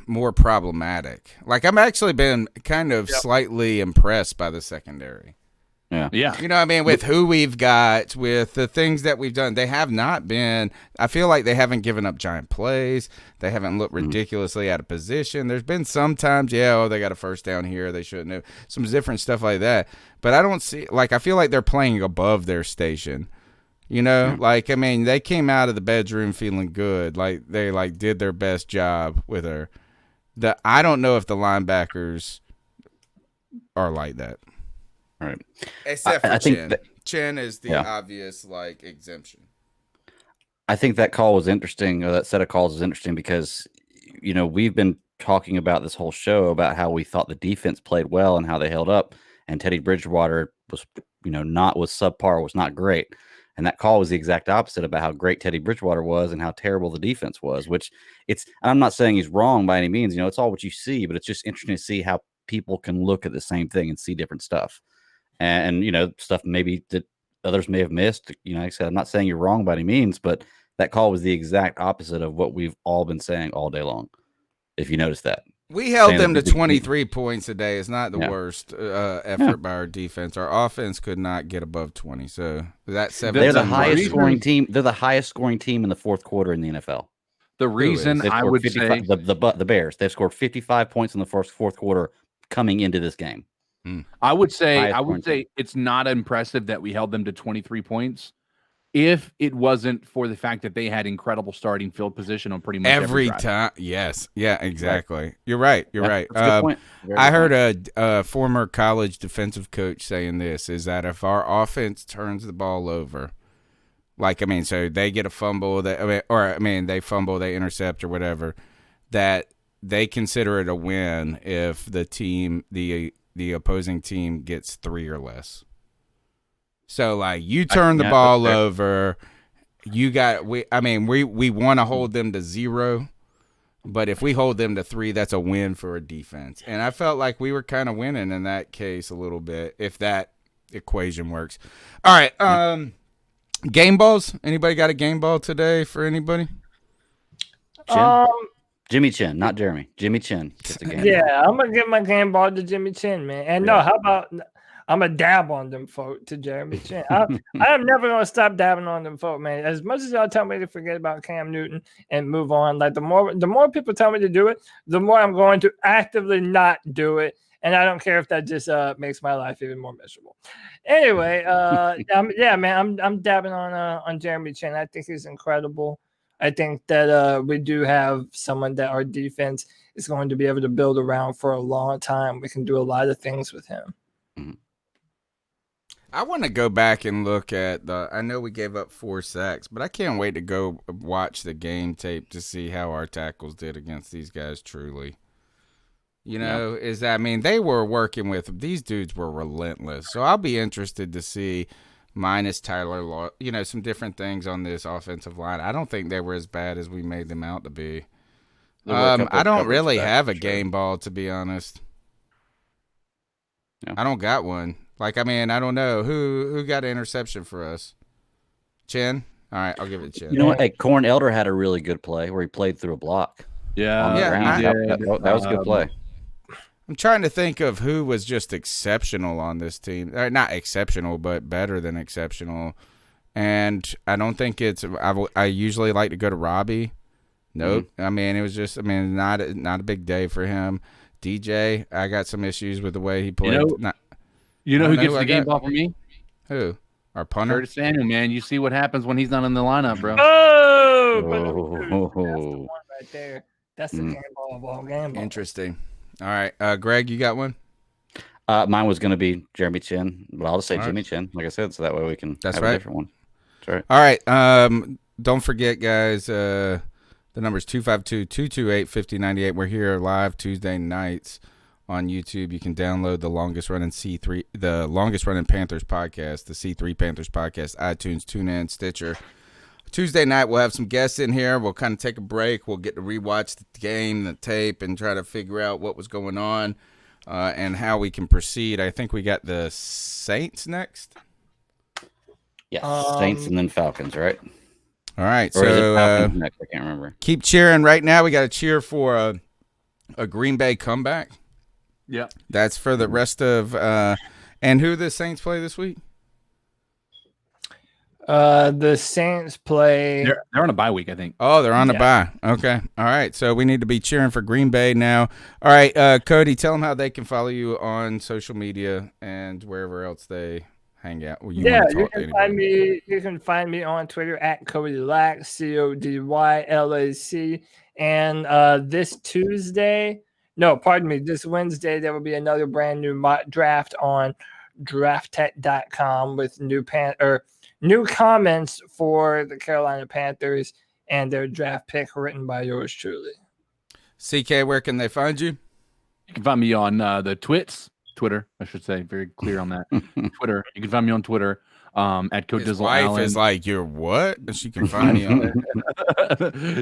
more problematic. I'm actually been kind of slightly impressed by the secondary. You know what I mean? With who we've got, with the things that we've done, they have not been, I feel like they haven't given up giant plays. They haven't looked ridiculously out of position. There's been some times, they got a first down here. They shouldn't have. Some different stuff like that. But I don't see, I feel like they're playing above their station. You know, they came out of the bedroom feeling good. Like, they, did their best job with her. I don't know if the linebackers are like that. Right. Except for Chen. Chen is the obvious exemption. I think that call was interesting, or that set of calls is interesting because, we've been talking about this whole show about how we thought the defense played well and how they held up, and Teddy Bridgewater was, was subpar, was not great. And that call was the exact opposite about how great Teddy Bridgewater was and how terrible the defense was, which I'm not saying he's wrong by any means. It's all what you see, but it's just interesting to see how people can look at the same thing and see different stuff. And stuff maybe that others may have missed. Like I said, I'm not saying you're wrong by any means, but that call was the exact opposite of what we've all been saying all day long. If you notice that. We held them to 23 points a day. It's not the worst effort by our defense. Our offense could not get above 20. So that's 7. They're the highest scoring team. They're the highest scoring team in the fourth quarter in the NFL. The reason I would say the Bears, they've scored 55 points in the fourth quarter coming into this game. I would say it's not impressive that we held them to 23 points if it wasn't for the fact that they had incredible starting field position on pretty much every time. Yes. Yeah, exactly. Right. You're right. You're right. That's a good point. I heard a former college defensive coach saying this, is that if our offense turns the ball over, so they get a fumble, they fumble, they intercept or whatever, that they consider it a win if the opposing team gets 3 or less. So you turn the ball over, we want to hold them to 0, but if we hold them to 3, that's a win for a defense. And I felt like we were kind of winning in that case a little bit, if that equation works. All right, game balls. Anybody got a game ball today for anybody? Jimmy Chin, not Jeremy. Jimmy Chin. I'm gonna give my game ball to Jimmy Chin, man. And how about I'm a dab on them folk to Jeremy Chin. I'm never gonna stop dabbing on them folk, man. As much as y'all tell me to forget about Cam Newton and move on, the more people tell me to do it, the more I'm going to actively not do it. And I don't care if that just makes my life even more miserable. Anyway, I'm dabbing on Jeremy Chin. I think he's incredible. I think that we do have someone that our defense is going to be able to build around for a long time. We can do a lot of things with him. I want to go back and look at I know we gave up 4 sacks, but I can't wait to go watch the game tape to see how our tackles did against these guys truly. They were working with, these dudes were relentless. So I'll be interested to see, minus Tyler Law, some different things on this offensive line. I don't think they were as bad as we made them out to be. I don't really have a game ball, to be honest. I don't got one. I don't know. Who got an interception for us? Chin? All right, I'll give it to Chin. You know what? Hey, Corn Elder had a really good play where he played through a block. Yeah. That was a good play. I'm trying to think of who was just exceptional on this team. Not exceptional, but better than exceptional. And I don't think I usually like to go to Robbie. Nope. It was just, not a big day for him. DJ, I got some issues with the way he played. You know who gets the game ball for me? Who? Our punter? Curtis Samuel, man. You see what happens when he's not in the lineup, bro. Oh! That's the one right there. That's the game ball of all game balls. Interesting. All right. Greg, you got one? Mine was going to be Jeremy Chin, but I'll just say Jimmy Chin, like I said, so that way we can have a different one. That's right. All right. Don't forget, guys, the number is 252-228-5098. We're here live Tuesday nights on YouTube. You can download the longest running Panthers podcast, the C3 Panthers podcast, iTunes, TuneIn, Stitcher. Tuesday night, we'll have some guests in here. We'll kind of take a break. We'll get to rewatch the game, the tape, and try to figure out what was going on and how we can proceed. I think we got the Saints next. Yes, Saints and then Falcons, right? All right. Or is it Falcons next? I can't remember. Keep cheering. Right now, we got to cheer for a Green Bay comeback. Yeah. That's for the rest of And who the Saints play this week? The Saints play. They're on a bye week, I think. Oh, they're on a bye. Okay. All right. So we need to be cheering for Green Bay now. All right, Cody, tell them how they can follow you on social media and wherever else they hang out. You can find me. You can find me on Twitter at CodyLac, CodyLac. And this Wednesday, there will be another brand new mock draft on drafttech.com with new comments for the Carolina Panthers and their draft pick written by yours truly. CK, where can they find you? You can find me on the Twitter, I should say, very clear on that. Twitter. You can find me on Twitter at Coach His Dizzle wife Allen. is like, you're what? And she can find me on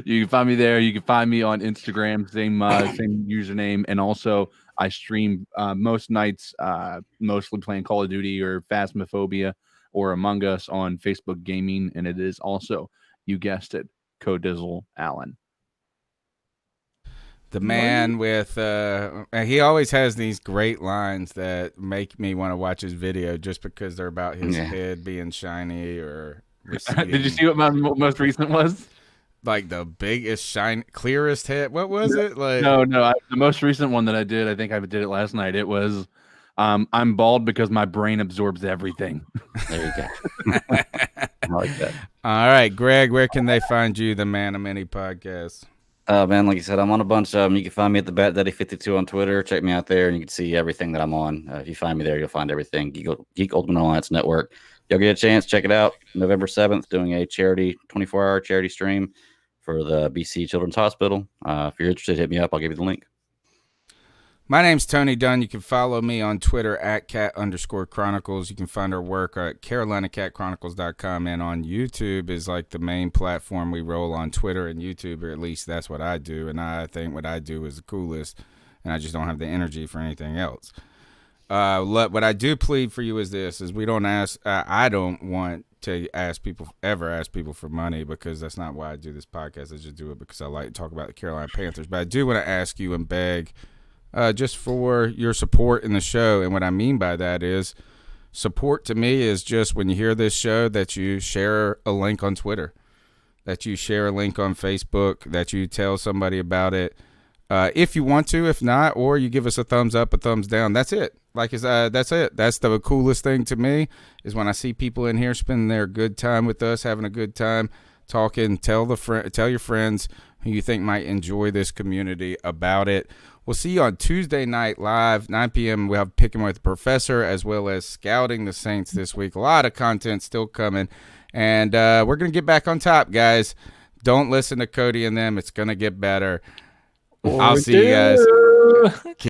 You can find me there. You can find me on Instagram, same username. And also I stream most nights, mostly playing Call of Duty or Phasmophobia or Among Us on Facebook Gaming. And it is also, you guessed it, Coach Dizzle Allen. The man with he always has these great lines that make me want to watch his video just because they're about his head being shiny or receding. Did you see what my most recent was? Like the biggest, clearest head. What was it? Like No. The most recent one that I did, I think I did it last night. It was I'm bald because my brain absorbs everything. There you go. I like that. All right, Greg, where can they find you, the Man of Many podcast? Man, like you said, I'm on a bunch of them. You can find me at the Bat Daddy 52 on Twitter. Check me out there, and you can see everything that I'm on. If you find me there, you'll find everything. Geek Ultimate Alliance Network. Y'all get a chance, check it out. November 7th, doing a 24-hour charity stream for the BC Children's Hospital. If you're interested, hit me up. I'll give you the link. My name's Tony Dunn. You can follow me on Twitter at @cat_chronicles. You can find our work at carolinacatchronicles.com, and on YouTube is like the main platform we roll on. Twitter and YouTube, or at least that's what I do, and I think what I do is the coolest, and I just don't have the energy for anything else. What I do plead for you is this: is we don't ask. I don't want to ask people for money, because that's not why I do this podcast. I just do it because I like to talk about the Carolina Panthers. But I do want to ask you and beg. Just for your support in the show. And what I mean by that is support to me is just when you hear this show that you share a link on Twitter, that you share a link on Facebook, that you tell somebody about it. If you want to, if not, or you give us a thumbs up, a thumbs down. That's it. That's it. That's the coolest thing to me is when I see people in here spending their good time with us, having a good time talking. Tell your friends who you think might enjoy this community about it. We'll see you on Tuesday night live, 9 p.m. We'll have Picking with the Professor as well as Scouting the Saints this week. A lot of content still coming. And we're going to get back on top, guys. Don't listen to Cody and them. It's going to get better. I'll see you guys.